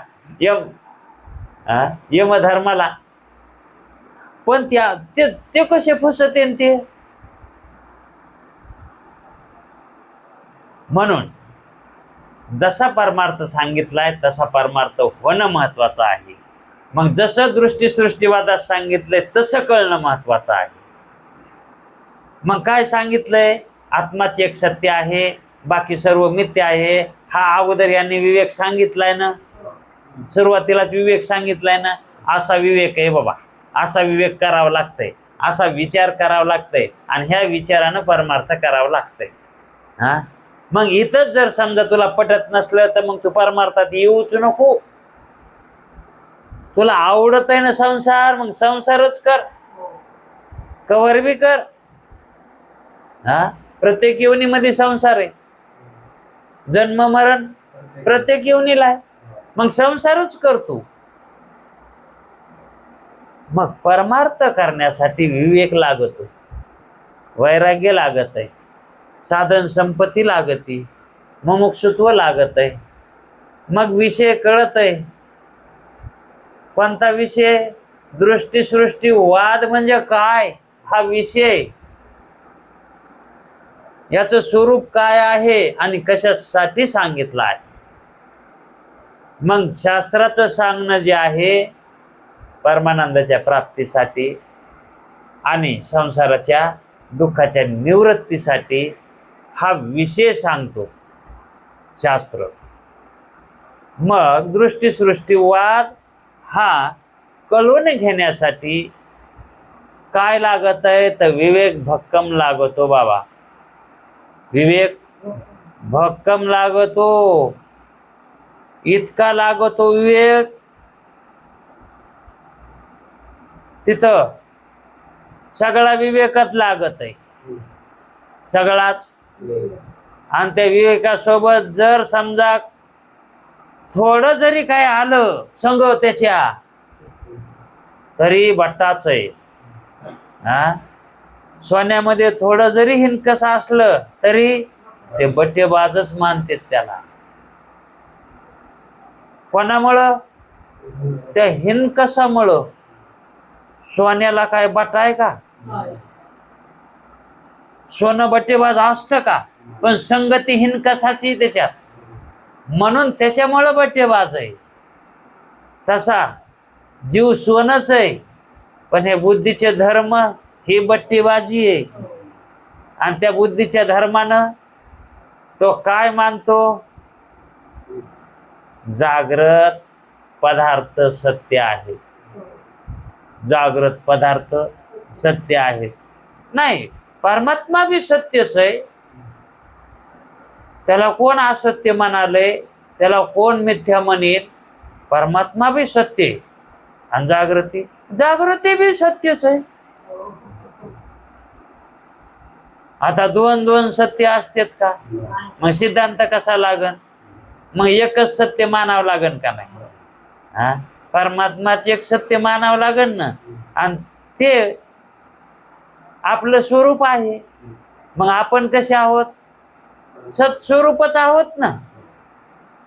यमधर्माला. पण ते कसे फसते ते? म्हणून जसा परमार्थ सांगितलाय तसा परमार्थ होणं महत्वाचं आहे. मग जसं सृष्टीवादात सांगितलंय तसं कळणं महत्वाचं आहे. मग काय सांगितलंय? आत्माची एक सत्य आहे, बाकी सर्व मिथ्य आहे. हा अगोदर यांनी विवेक सांगितलाय ना. सुरुवातीलाच विवेक सांगितलाय ना. असा विवेक आहे बाबा, असा विवेक करावा लागतंय, असा विचार करावा लागतंय आणि ह्या विचारानं परमार्थ करावा लागतंय. हा, मग इथंच जर समजा तुला पटत नसलं तर मग तू परमार्थात येऊच नको. तुला आवडत आहे ना संसार, मग संसारच कर, कवर बी कर. हा, प्रत्येक योनीमध्ये संसार आहे. जन्म मरण प्रत्येक योनीला आहे. मग संसारच करतो. मग परमार्थ करण्यासाठी विवेक लागतो, वैराग्य लागत आहे, साधन संपत्ती लागते, मुमुक्षुत्व लागत आहे. मग विषय कळत आहे. कोणता विषय? दृष्टी वाद म्हणजे काय हा विषय, याचं स्वरूप काय आहे आणि कशासाठी सांगितलं आहे. मग शास्त्राचं सांगणं जे आहे परमानंदाच्या प्राप्तीसाठी आणि संसाराच्या दुःखाच्या निवृत्तीसाठी हा विषय सांगतो शास्त्र. मग दृष्टीवाद हा कळून घेण्यासाठी काय लागत आहे? तर विवेक भक्कम लागतो बाबा. विवेक भक्कम लागतो. इतका लागतो विवेक तिथं सगळा विवेकच लागत आहे, सगळाच. आणि त्या विवेकासोबत जर समजा थोडं जरी काय आलं संग त्याच्या तरी बट्टाच आहे. हा, सोन्यामध्ये थोडं जरी हिनकस असलं तरी ते बट्टेबाजच मानतात त्याला. कोणामुळं? त्या हिनकसामुळं. सोन्याला काय बट्टा आहे का? सोनं बट्टेबाज असतं का? पण संगती हिनकसाची त्याच्यात, म्हणून त्याच्यामुळं बट्टेबाज आहे. तसा जीव सोनच आहे, पण हे बुद्धीचे धर्म ही बट्टेबाजी आहे. आणि त्या बुद्धीच्या धर्मानं तो काय मानतो? जागृत पदार्थ सत्य आहे. जागृत पदार्थ सत्य आहे. नाही, परमात्मा बी सत्यच आहे. त्याला कोण असत्य म्हणाले? त्याला कोण मिथ्या म्हणेल? परमात्मा बी सत्य आहे. आणि जागृती बी सत्यच आहे. आता दोन दोन सत्य असतात का? मग सिद्धांत कसा लागन? मग एकच सत्य मानावं लागन का नाही? हा, परमात्माच एक सत्य मानावं लागन ना. आणि ते आपलं स्वरूप आहे. मग आपण कसे आहोत? सत्स्वरूपच आहोत ना,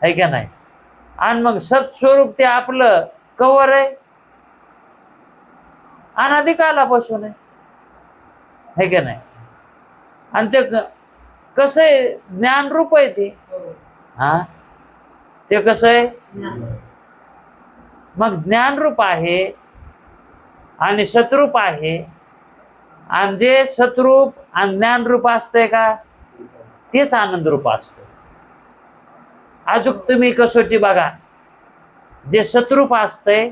आहे का नाही? आणि मग सत्स्वरूप ते आपलं कवर आहे, अनादिकालापासून आहे का नाही? आणि ते कसं आहे? ज्ञानरूप आहे ते. हा, ते कसं आहे? मग ज्ञानरूप आहे आणि सतरूप आहे. आणि जे सतरूप आणि ज्ञानरूप असतंय का, तेच आनंदरूप असतं. अजून तुम्ही कसोटी बघा, जे सतरूप असतंय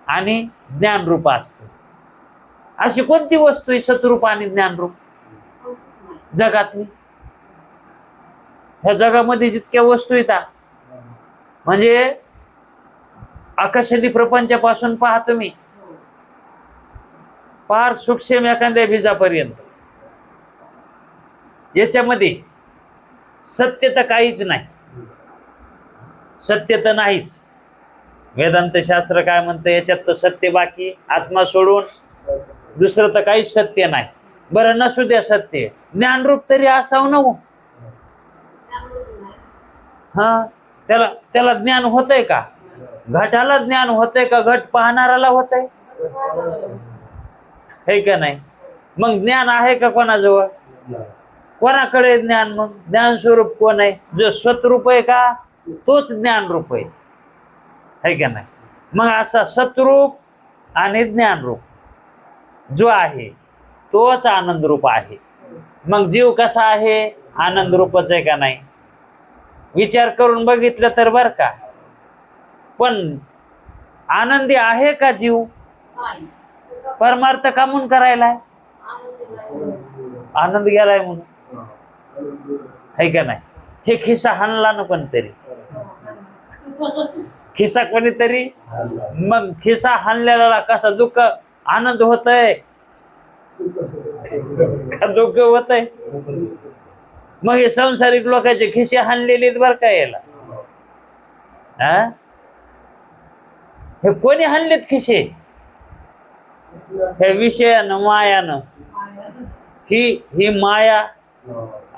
आणि ज्ञानरूप असतं, अशी कोणती वस्तू आहे सतरूप आणि ज्ञानरूप जगातली? ह्या जगामध्ये जितक्या वस्तू येतात, म्हणजे आकाशादी प्रपंचापासून पहा तुम्ही, फार सूक्ष्म एखाद्या बीजापर्यंत, याच्यामध्ये सत्य तर काहीच नाही. सत्य तर नाहीच. वेदांत शास्त्र काय म्हणतं? याच्यात तर सत्य बाकी, आत्मा सोडून दुसरं तर काहीच सत्य नाही. बरं, नसू द्या सत्य, ज्ञानरूप तरी असावं ना. हा, त्याला ज्ञान होतंय का? घटाला ज्ञान होतंय का? घट पाहणाराला होतंय, है का नाही? मग ज्ञान आहे का कोणाजवळ? कोणाकडे ज्ञान? मग ज्ञान स्वरूप कोण आहे? जो सतरूप आहे का, तोच ज्ञानरूप आहे का नाही? मग असा सतरूप आणि ज्ञानरूप जो आहे तोच आनंदरूप आहे. मग जीव कसा आहे? आनंदरूपच आहे का नाही? विचार करून बघितलं तर बर का. पण आनंदी आहे का जीव? परमार्थ कामून करायलाय? आनंद गेलाय म्हणून, है का नाही? हे खिसा हाणला ना कोणतरी, खिसा कोणीतरी, मग खिसा हाणलेला कसा दुःख आनंद होतय का दुःख होतय? मग हे संसारिक लोकांचे खिसे हाणलेले बर का याला. हा, हे कोणी हाणलेत खिसे? हे विषयानं, मायानं. ही माया,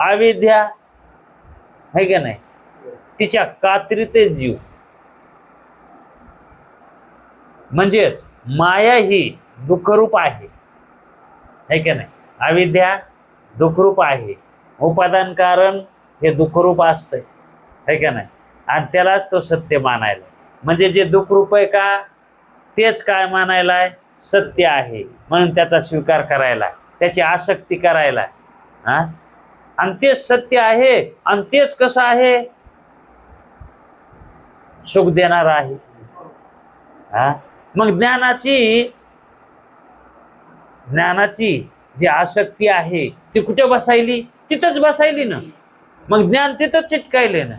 अविद्या, है का नाही? तिच्या कात्रीते जीव. म्हणजेच माया ही दुःखरूप आहे, है का नाही? अविद्या दुःखरूप आहे. उपादान कारण हे दुःखरूप असतंय, है का नाही? आणि त्यालाच तो सत्य मानायला. म्हणजे जे दुःखरूप आहे का, तेच काय मानायलाय? सत्य आहे. म्हणून त्याचा स्वीकार करायला, त्याची आसक्ती करायला. हा, आणि तेच सत्य आहे. आणि तेच कसं आहे? सुख देणार आहे. हा, मग ज्ञानाची जी आसक्ती आहे ती कुठे बसायली? तिथंच बसायली ना. मग ज्ञान तिथंच चिटकायले ना.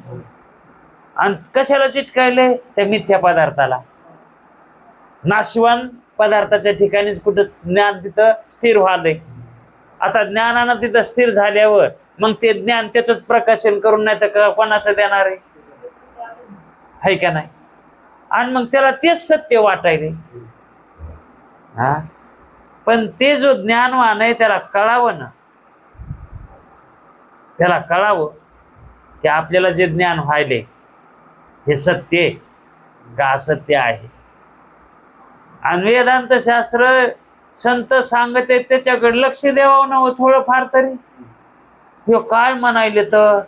आणि कशाला चिटकायले? त्या मिथ्या पदार्थाला. नाशवान पदार्थाच्या ठिकाणीच कुठं ज्ञान तिथं स्थिर व्हायलंय. आता ज्ञानानं तिथं स्थिर झाल्यावर मग ते ज्ञान त्याच प्रकाशन करून नाही तर कोणाचं देणार आहे? आहे का नाही? आणि मग त्याला तेच सत्य वाटायले. हा, पण ते जो ज्ञानवान आहे त्याला कळावं ना, त्याला कळावं की आपल्याला जे ज्ञान व्हायले हे सत्य आहे का असत्य आहे. आणि वेदांत शास्त्र संत सांगत आहेत त्याच्याकडे लक्ष द्यावं ना थोडंफार तरी. हे काय म्हणायले तर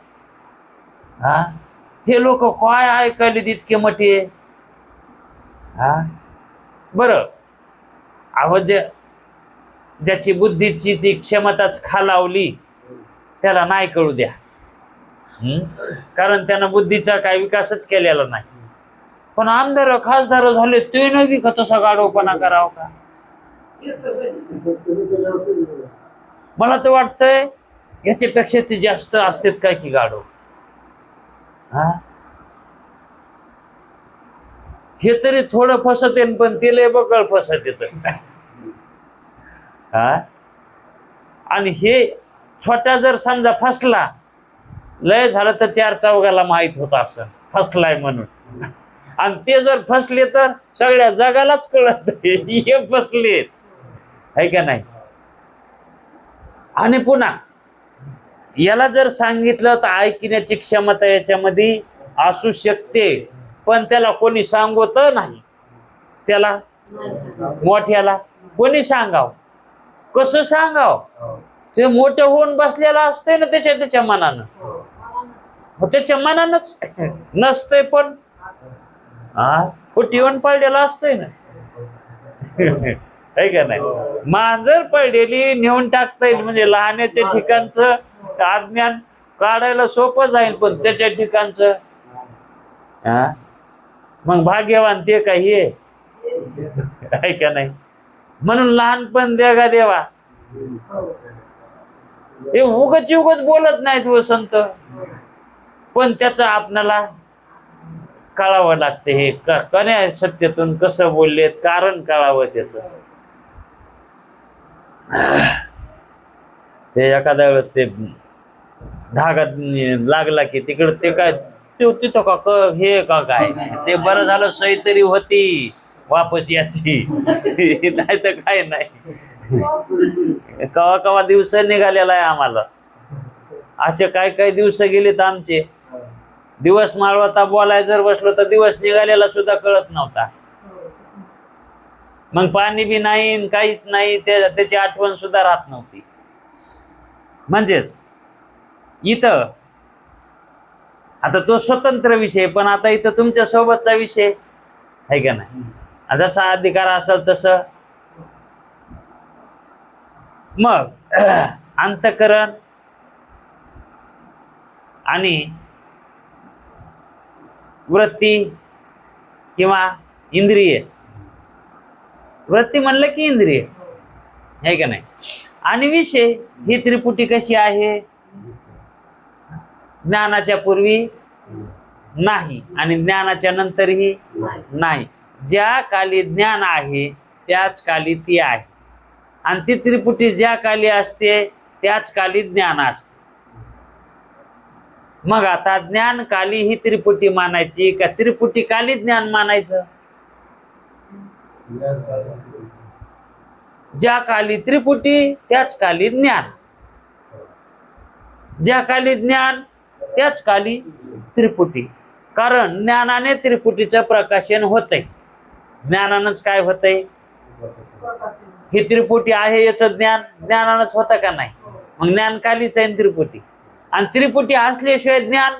हा, हे लोक काय ऐकायले इतके मोठे. हा, बरं, अहो ज्याची बुद्धीची ती क्षमताच खालावली त्याला नाही कळू द्या. कारण त्यानं बुद्धीचा काही विकासच केलेला नाही. पण आमदार खासदार झाले ते नव्हे का तसा गाढवपणा करावं का? मला तर वाटतंय याच्यापेक्षा ते जास्त असतात काय की गाढव. हा, हे तरी थोडं फसत येईल पण तिला बगळ फसत येत. हा, आणि हे छोटा जर समजा फसला, लय झालं तर 4 चौघाला माहित होत असं फसलाय म्हणून. आणि ते जर फसले तर सगळ्या जगालाच कळत हे फसले, आहे का नाही? आणि पुन्हा याला जर सांगितलं तर ऐकण्याची क्षमता याच्यामध्ये असू शकते, पण त्याला कोणी सांगत नाही. त्याला मोठ्याला कोणी सांगाव, कसं सांगाव? ते मोठं होऊन बसलेला असतंय ना त्याच्या मनानं, त्याच्या मनानच नसतंय पण हा फुटी येऊन पडलेला असतंय ना. आहे का नाही? मांजर पडलेली नेऊन टाकता येईल म्हणजे लहानाच्या ठिकाणचं अज्ञान काढायला सोपं जाईल, पण त्याच्या ठिकाणचं हा मग भाग्यवान ते काही आहे का नाही? म्हणून लहानपण देगा देवा हे उगच बोलत नाहीत व संत, पण त्याचं आपणाला कळावं लागते. हे कण्या सत्यतून कसं बोललेत, कारण कळावं त्याच. ते एखाद्या वेळेस ते धागा लागला की तिकडं ते काय तिथं का हे का काय ते बरं झालं सही तरी होती वापस याची. नाही तर काय नाही. कवा कवा दिवस निघालेला आहे आम्हाला. असे काय दिवस गेलेत आमचे. दिवस माळवता बोलायला जर बसलो तर दिवस निघालेला सुद्धा कळत नव्हता. मग पाणी बी नाही काहीच नाही, त्याची आठवण सुद्धा राहत नव्हती. म्हणजेच इथं आता तो स्वतंत्र विषय, पण आता इथं तुमच्या सोबतचा विषय आहे का नाही? जसा अधिकार असेल तसं मग अंतःकरण आणि वृत्ती किंवा इंद्रिय, वृत्ती म्हणलं की इंद्रिय आहे का नाही, आणि विषय ही त्रिपुटी कशी आहे? ज्ञानाच्या पूर्वी नाही आणि ज्ञानाच्या नंतरही नाही. ज्या काली ज्ञान आहे त्याच काली ती आहे, आणि ती त्रिपुटी ज्या काली असते त्याच काली ज्ञान असते. मग आता ज्ञान काली ही त्रिपुटी मानायची का त्रिपुटी काली ज्ञान मानायचं? ज्या काली त्रिपुटी त्याच काली ज्ञान, ज्या काली ज्ञान त्याच काली त्रिपुटी. कारण ज्ञानाने त्रिपुटीचं प्रकाशन होतंय. ज्ञानानंच काय होतंय? ही त्रिपुटी आहे याचं ज्ञानानंच होतं का नाही? मग ज्ञान कालीच आहे त्रिपुटी, आणि त्रिपुटी असल्याशिवाय ज्ञान.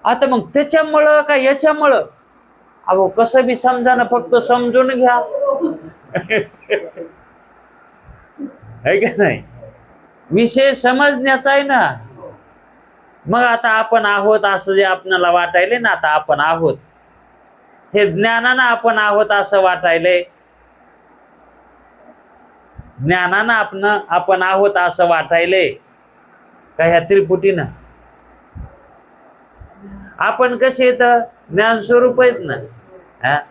आता मग त्याच्यामुळं का याच्यामुळं? अहो कसं बी समजा ना, फक्त समजून घ्या. आहे का नाही? विषय समजण्याचा आहे ना. मग आता आपण आहोत असं जे आपल्याला वाटायले ना, आता आपण आहोत हे ज्ञानानं आपण आहोत असं वाटायलंय. ज्ञानानं आपण आहोत असं वाटायलंय का ह्या त्रिपुटीनं? आपण कसे येत ज्ञान स्वरूप आहेत ना.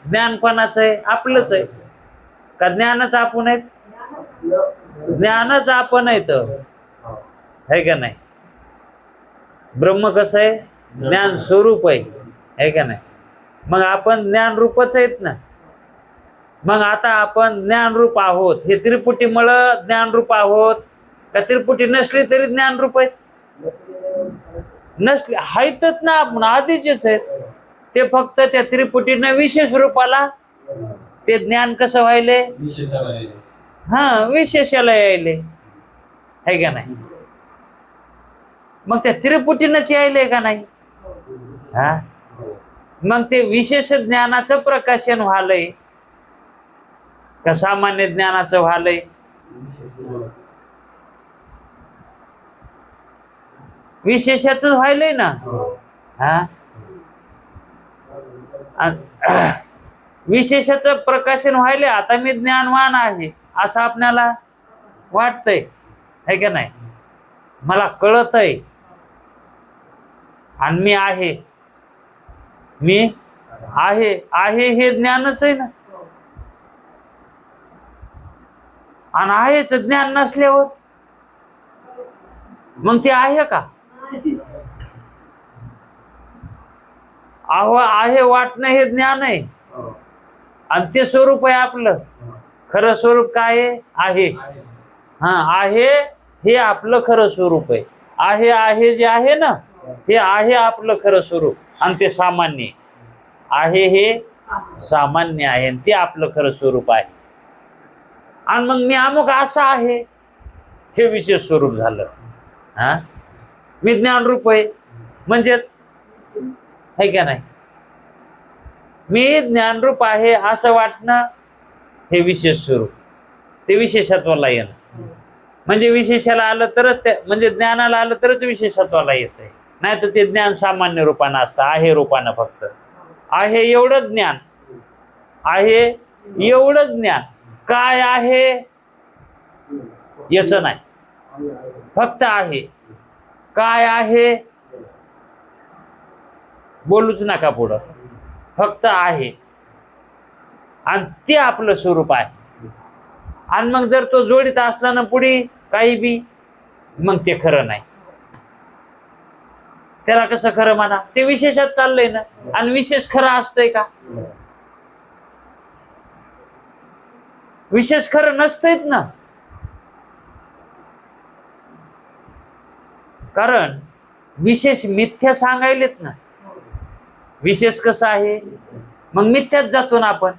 ज्ञान कोणाचं आहे? आपलंच आहे का? ज्ञानच आपण आहेत? ज्ञानच आपण आहेत, आहे का नाही? ब्रह्म कसं आहे? ज्ञान स्वरूप आहे का नाही? मग आपण ज्ञान रूपच आहेत ना. मग आता आपण ज्ञानरूप आहोत, हे त्रिपुटीमुळं ज्ञानरूप आहोत का त्रिपुटी नसली तरी ज्ञानरूप आहेत? नसली आहेतच ना, आपण आधीचेच आहेत. ते फक्त त्या त्रिपुटीनं विशेष रूपाला ते ज्ञान कसं व्हायले? हा, विशेषाला यायले, आहे का नाही? मग त्या त्रिपुटीनंच यायले का नाही? हा, मग ते विशेष ज्ञानाचं प्रकाशन व्हालंय का सामान्य ज्ञानाचं व्हालंय? विशेषाच व्हायलंय ना. हा, विशेषाचं प्रकाशन व्हायले. आता मी ज्ञानवान आहे असं आपल्याला वाटतंय, है का नाही? मला कळत आहे आणि मी आहे, मी आहे, आहे हे ज्ञानच आहे ना. आणि आहेच ज्ञान नसल्यावर मग ते आहे का? अहो, आहे वाटणं हे ज्ञान आहे आणि ते स्वरूप आहे आपलं. खरं स्वरूप काय आहे? हा, आहे हे आपलं खरं स्वरूप आहे. आहे आहे जे आहे ना, हे आहे आपलं खरं स्वरूप. आणि ते सामान्य आहे, हे सामान्य आहे, ते आपलं खरं स्वरूप आहे. आणि मग मी अमुक असं आहे हे विशेष स्वरूप झालं. हा, मी ज्ञानरूप आहे म्हणजेच, है का नाही? मी ज्ञानरूप आहे असं वाटणं हे विशेष स्वरूप. ते विशेषत्वाला येणं म्हणजे विशेषाला आलं तरच म्हणजे ज्ञानाला आलं तरच विशेषत्वाला येत आहे. नाही तर ते ज्ञान सामान्य रूपानं असतं, आहे रूपानं. फक्त आहे एवढं ज्ञान, आहे एवढं ज्ञान. काय आहे याच नाही, फक्त आहे. काय आहे बोलूच नका पुढं, फक्त आहे आणि ते आपलं स्वरूप आहे. आणि मग जर तो जोडीत असला ना पुढे काही बी, मग ते खरं नाही. त्याला कसं खरं म्हणा? ते विशेषात चाललंय ना. आणि विशेष खरं असतंय का? विशेष खरं नसतंय ना. कारण विशेष मिथ्या सांगायलेत ना. विशेष कसं आहे? मग मिथ्याच जातो ना आपण.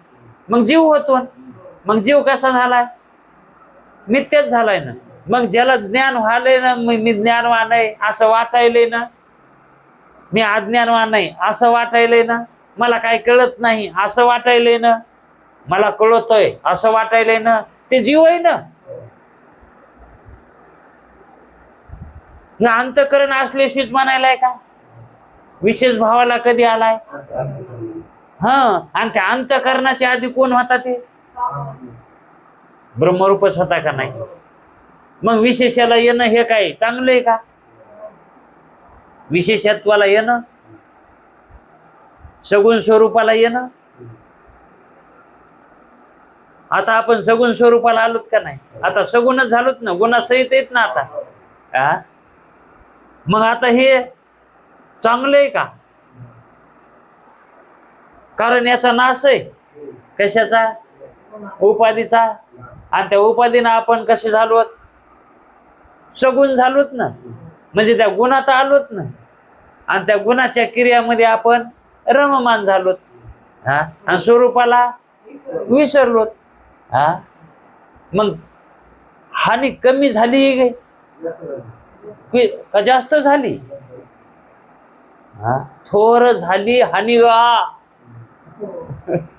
मग जीव होतो. मग जीव कसा झालाय? मिथ्याच झालाय ना. मग ज्याला ज्ञान व्हायलंय ना, मी ज्ञानवान आहे असं वाटायलंय ना, मी अज्ञानवान नाही असं वाटायलंय ना, मला काही कळत नाही असं वाटायलंय ना, मला कळतोय असं वाटायलंय ना, ते जीव आहे ना. हे अंतःकरण असल्याशीच म्हणायलाय का? विशेष भावाला कधी आलाय? हा, आणि त्या अंतःकरणाच्या आधी कोण होता? ते ब्रह्मरूपच होता का नाही? मग विशेषाला येणं हे काय चांगलं आहे का? विशेषत्वाला येणं, सगुण स्वरूपाला येणं. आता आपण सगुण स्वरूपाला आलोत का नाही? आता सगुणच झालोत ना, गुणासहित आहेत ना आता. हा, मग आता हे चांगलं आहे का? कारण याचा नाश आहे. कशाचा? उपाधीचा. आणि त्या उपाधीनं आपण कसे झालोत? सगुण झालोत ना. म्हणजे त्या गुणात आलोत ना. आणि त्या गुणाच्या क्रियामध्ये आपण रममान झालोत. हा, आणि स्वरूपाला विसरलोत. हा, मग हानी कमी झाली का जास्त झाली? हा, थोर झाली हानी गा.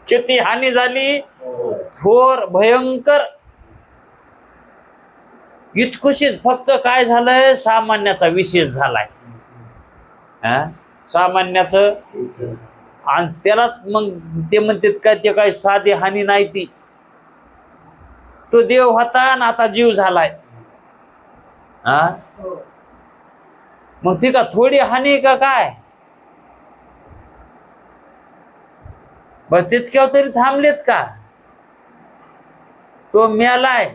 किती हानी झाली? थोर, भयंकर. इतकुशीच. फक्त काय झालंय? सामान्याचा विशेष झालाय. सामान्याचं. आणि त्यालाच मग ते म्हणतात काय, ते काय साधी हानी नाही ती. तो देव होता आणि आता जीव झालाय. हा, मग ती का थोडी हानी का काय? तितक्या तरी थांबलेत का? तो मेलाय.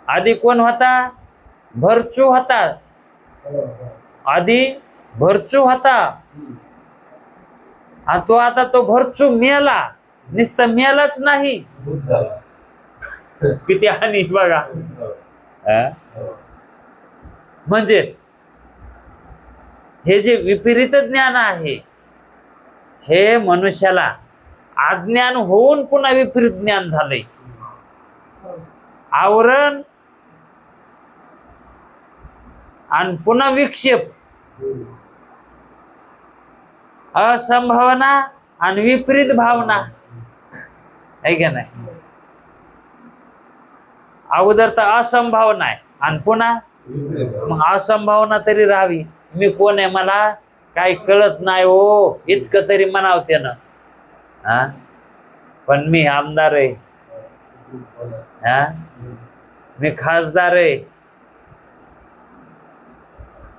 आधी कोण होता? भरचू होता. आधी भरचू होता आणि तो आता तो भरचू मेला, नुसतं मेलाच नाही, भूत झाला. किती हानी बघा. हा? म्हणजेच हे जे विपरीत ज्ञान आहे हे मनुष्याला अज्ञान होऊन पुन्हा विपरीत ज्ञान झालंय. आवरण आणि पुन्हा विक्षेप, असंभावना आणि विपरीत भावना आहे का नाही. अगोदर तर असंभावना आहे आणि पुन्हा मग असंभावना तरी राहावी. मी कोण आहे, मला काही कळत नाही हो, इतकं तरी म्हणावं त्यानं. हा, पण मी आमदार आहे, हा, मी खासदार आहे,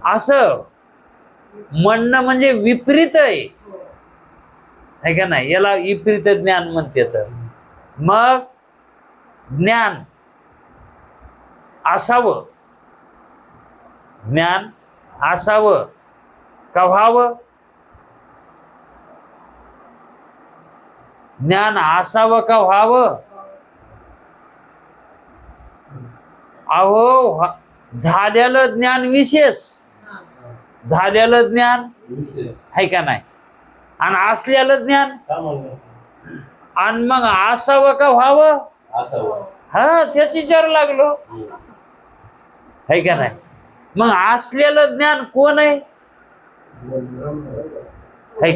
असं म्हणणं म्हणजे विपरीत आहे का नाही. याला विपरीत ज्ञान म्हणते. तर मग ज्ञान असावं, ज्ञान असावं का व्हावं, ज्ञान असावं का व्हावं. अहो, झालेलं ज्ञान विशेष, झालेलं ज्ञान आहे का नाही, आणि असलेलं ज्ञान सामान्य. आणि मग असावं का व्हावं, असावं. हा त्याच विचार लागलो आहे का नाही. मग असलेलं ज्ञान कोण आहे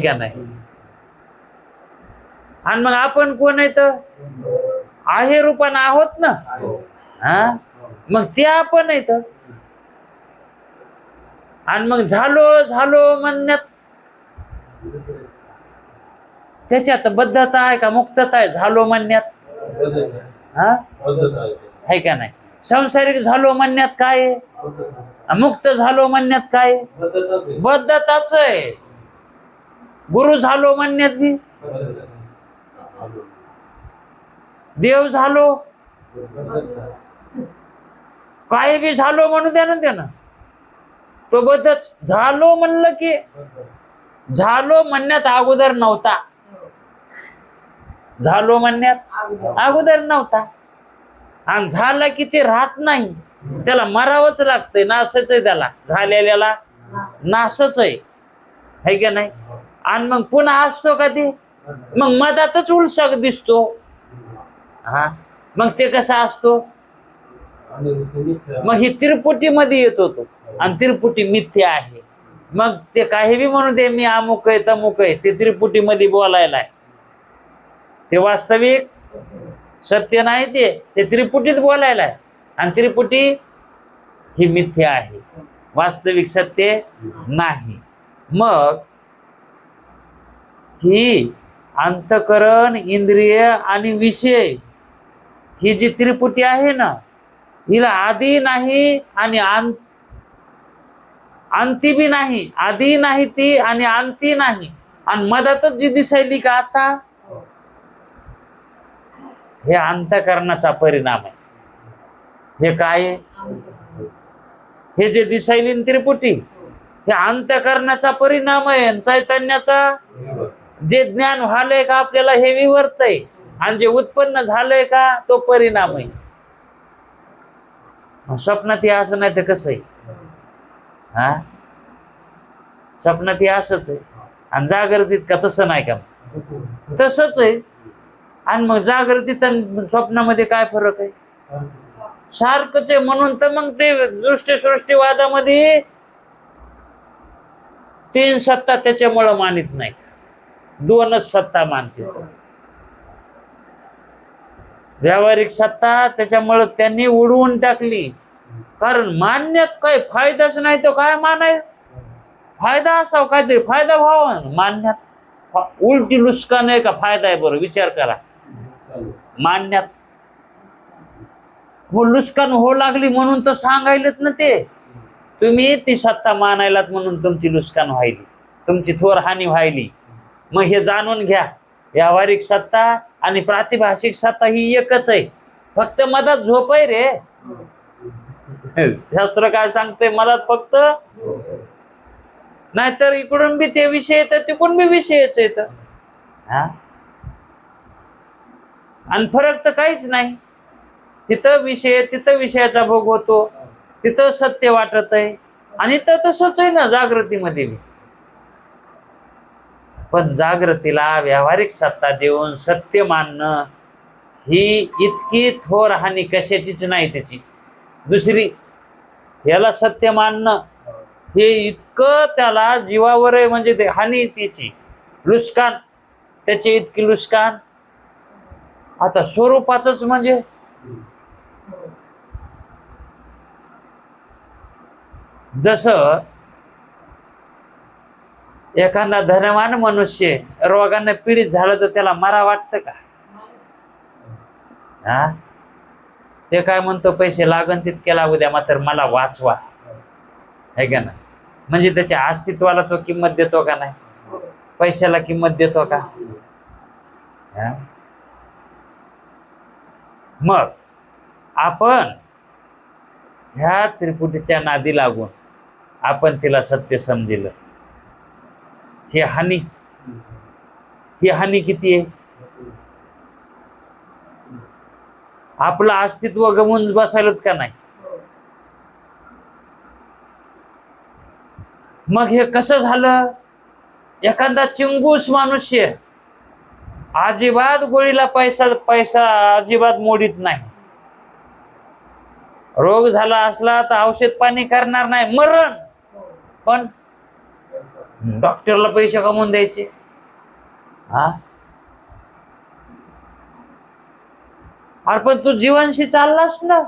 का नाही, आणि मग आपण कोण आहे, तर आहे रूपानं आहोत ना. हा, मग ते आपण आहे. तर आणि मग झालो झालो म्हणण्यात त्याच्यात बद्धता आहे का मुक्तता आहे झालो म्हणण्यात. हा, आहे का नाही. संसारिक झालो म्हणण्यात काय आहे, मुक्त झालो म्हणण्यात काय आहे, बद्धताच आहे. गुरु झालो म्हणण्यात बी, देव झालो, काय बी झालो म्हणू द्या ना त्यानं, तो बद्धच. झालो म्हणलं की झालो म्हणण्यात अगोदर नव्हता, झालो म्हणण्यात अगोदर नव्हता, आणि झालं की ते राहत नाही, त्याला मरावंच लागतंय, नासच आहे त्याला, झालेल्याला नासच आहे का नाही. आणि मग पुन्हा असतो का ते, मग मधातच उलसाक दिसतो. हा, मग ते कसा असतो, मग ही त्रिपुटीमध्ये येत होतो, आणि त्रिपुटी मिथ्या आहे. मग ते काही बी म्हणू दे, मी अमुक आहे तमुक आहे, ते त्रिपुटीमध्ये बोलायला आहे, ते वास्तविक सत्य नाही, ते त्रिपुटीत बोलायला आहे. आणि त्रिपुटी ही मिथ्या आहे, वास्तविक सत्य नाही. मग ही अंतकरण, इंद्रिय आणि विषय ही जी त्रिपुटी आहे ना, हिला आधी नाही आणि अंती बी नाही, आधी नाही ती आणि अंती नाही, आणि मधातच जी दिसायली का आता, हे अंतकरणाचा परिणाम आहे. हे काय, हे जे दिसायली त्रिपुटी हे अंतकरणाचा परिणाम आहे. चैतन्याचा जे ज्ञान व्हालंय का आपल्याला हे विवर्तय, आणि जे उत्पन्न झालंय का तो परिणाम आहे. स्वप्नात हे असं नाही तर कसं आहे. हा, स्वप्नात हे असंच आहे, आणि जागृतीत का तसं नाही का, तसंच आहे. आणि मग जागृतीत आणि स्वप्नामध्ये काय फरक आहे, सारखंच आहे. म्हणून तर मग ते दृष्टी-सृष्टीवादामध्ये तीन सत्ता त्याच्यामुळं मानित नाही, दोनच सत्ता मानते. व्यावहारिक सत्ता त्याच्यामुळं त्यांनी उडवून टाकली, कारण मान्यात काही फायदाच नाही, तो काय मानाय फायदा असावं, काहीतरी फायदा व्हावा मान्यात. उलटी लुस्कान आहे का फायदा आहे, बरं विचार करा. मान्यात लुस्कान हो लागली म्हणून तर सांगायलेत ना ते, तुम्ही ती सत्ता मानायलात म्हणून तुमची लुस्कान व्हायली, तुमची थोर हानी व्हायली. मग हे जाणून घ्या, व्यावहारिक सत्ता आणि प्रातिभाषिक सत्ता ही एकच आहे, फक्त मधात झोप आहे रे. शास्त्र काय सांगते, मधात फक्त नाहीतर इकडून बी ते विषय येतात, तिकडून बी विषयच येत. हा, आणि फरक तर काहीच नाही. तिथं विषय, तिथं विषयाचा भोग होतो, तिथं सत्य वाटत आहे. आणि तर तसंच आहे ना जागृतीमध्ये बी. पण जागृतीला व्यावहारिक सत्ता देऊन सत्य मानणं ही इतकी थोर हानी कशाचीच नाही त्याची दुसरी. याला सत्य मानणं हे इतकं त्याला जीवावर आहे, म्हणजे ते हानी त्याची लुस्कान, त्याचे इतकी लुस्कान. आता स्वरूपाच म्हणजे जसं एखादा धनवान मनुष्य रोगाने पीडित झालं तर त्याला मरा वाटतं का? हा, ते काय म्हणतो, पैसे लागन तितके लागू द्या, मात्र मला वाचवा, है का नाही? म्हणजे त्याच्या अस्तित्वाला तो किंमत देतो का नाही? पैशाला किंमत देतो का? हा? मग आपण ह्या त्रिपुटीच्या नादी लागून आपण तिला सत्य समजिलं. ही हानी किती आहे? आपलं अस्तित्व गमून बसायलोत का नाही? मग हे कसं झालं? एखादा चिंगूस मनुष्य अजिबात गोळीला पैसा अजिबात मोडीत नाही. रोग झाला असला तर औषध पाणी करणार नाही, मरण. पण डॉक्टरला पैसे कमवून द्यायचे. हा, अरे पण तू जीवांशी चाललास ना.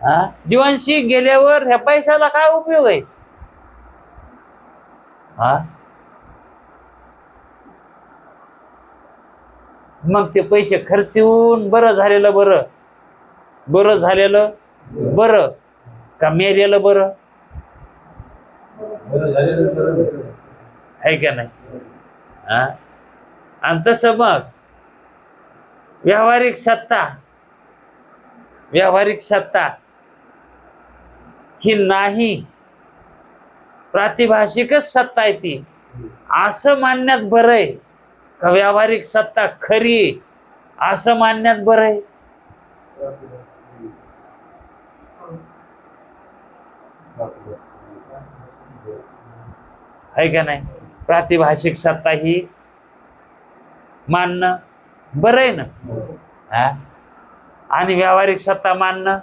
हा, जीवांशी गेल्यावर ह्या पैशाला काय उपयोग आहे? हा, मग ते पैसे खर्चून बरं झालेलं बरं का मेलेलं बरं? आहे का नाही? हा, आणि तसं मग व्यावहारिक सत्ता ही नाही, प्रातिभाषिकच सत्ता आहे ती, असं मानण्यात बरं आहे का व्यावहारिक सत्ता खरी असं मानण्यात बरं आहे? आहे का नाही? प्रातिभाषिक सत्ता ही मानणं बरं आहे ना. हा, आणि व्यावहारिक सत्ता मानणं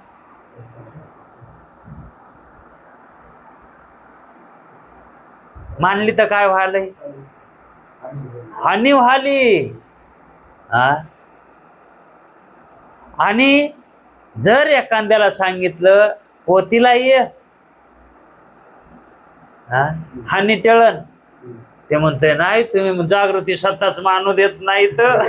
मानली तर काय व्हायलंय? हानी व्हाली. हा, आणि जर एखाद्याला सांगितलं पोतीला ये, हानी टळण, ते म्हणते नाही तुम्ही जागृती सत्ताच मानू देत नाही तर.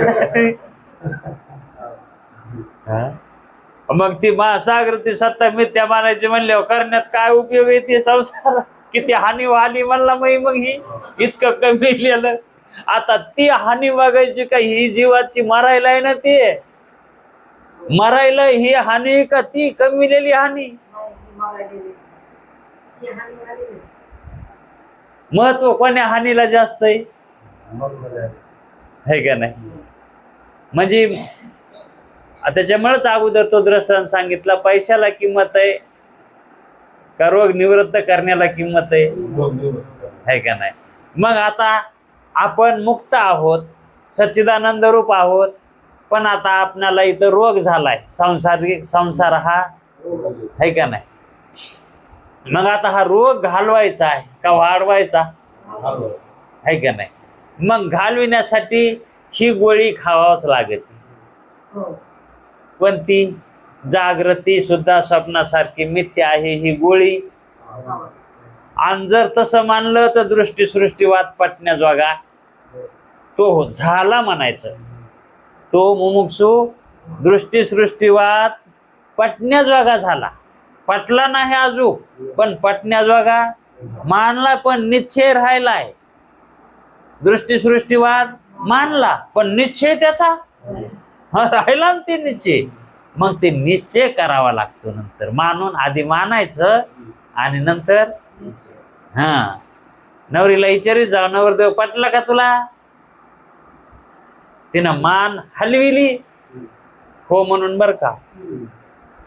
मग ती जागृती सत्ता मिथ्या मानायची म्हणल्यावर करण्यात काय उपयोग आहे? ते संसार किती हानी व्हाली म्हणला. मग ही इतकं कमी लिहिलं. आता ती हानी बघायची का ही जीवाची मरायला आहे ना? ते मरायला ही हानी का ती कमीलेली हानी? महत्व कोण्या हानीला जास्त आहे? है का नाही? म्हणजे त्याच्यामुळेच अगोदर तो दृष्टांत सांगितला, पैशाला किंमत आहे का रोग निवृत्त करण्याला किंमत आहे? है का नाही? मग आता आपण मुक्त आहोत, सच्चिदानंद रूप आहोत, पण आता आपल्याला इथं रोग झालाय, संसार हा, है का नाही? मग आता हा रोग घालवायचा आहे का वाढवायचा? है का नाही? मग घालविण्यासाठी ही गोळी खावाच लागते. पण ती जागृती सुद्धा स्वप्नासारखी मिथ्या आहे ही गोळी. आणि जर तसं मानलं तर दृष्टी सृष्टीवाद पटण्याजोगा तो झाला म्हणायचं. तो मुमुक्षू दृष्टी सृष्टीवाद पटण्याजोगा झाला. पटला नाही अजून, पण पटण्याजोगा मानला, पण निश्चय राहिलाय. दृष्टी सृष्टीवाद मानला, पण निश्चय त्याचा राहिला ना. ते निश्चय, मग ते निश्चय करावा लागतो नंतर. मानून आधी मानायचं आणि नंतर नवरीला विचारी जाऊ नवरदेव पटला का तुला? तिनं मान हलविली हो म्हणून बर का,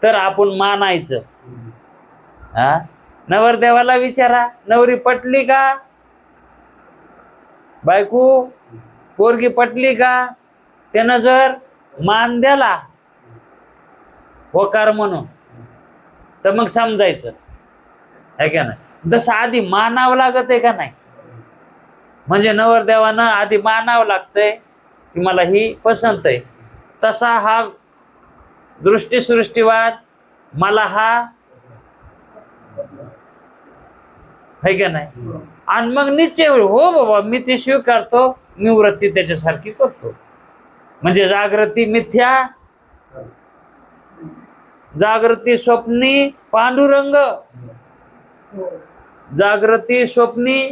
तर आपण मानायचं. हा, नवरदेवाला विचारा नवरी पटली का, बायको पोरगी पटली का? त्यानं जर मान द्याला होकार म्हणून तर मग समजायचं आहे का नाही. जसं आधी मानावं लागत आहे का नाही, म्हणजे नवरदेवानं आधी मानावं लागतंय की मला ही पसंत आहे, तसा हा दृष्टीसृष्टीवाद मला हा आहे का नाही. आणि मग निश्चय होईल हो बाबा मी ती स्वीकारतो, मी वृत्ती त्याच्यासारखी करतो. म्हणजे जागृती मिथ्या, जागृती स्वप्नी पांडुरंग, जागृती स्वप्नी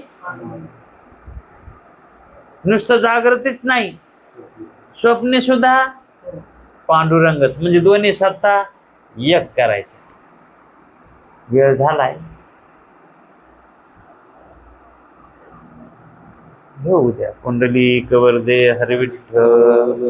नुसतं जागृतीच नाही, स्वप्नी सुद्धा पांडुरंगच, म्हणजे दोन्ही सत्ता एक करायची. वेळ झालाय, घेऊ द्या. कुंडली कवरदे हरिविठ्ठल.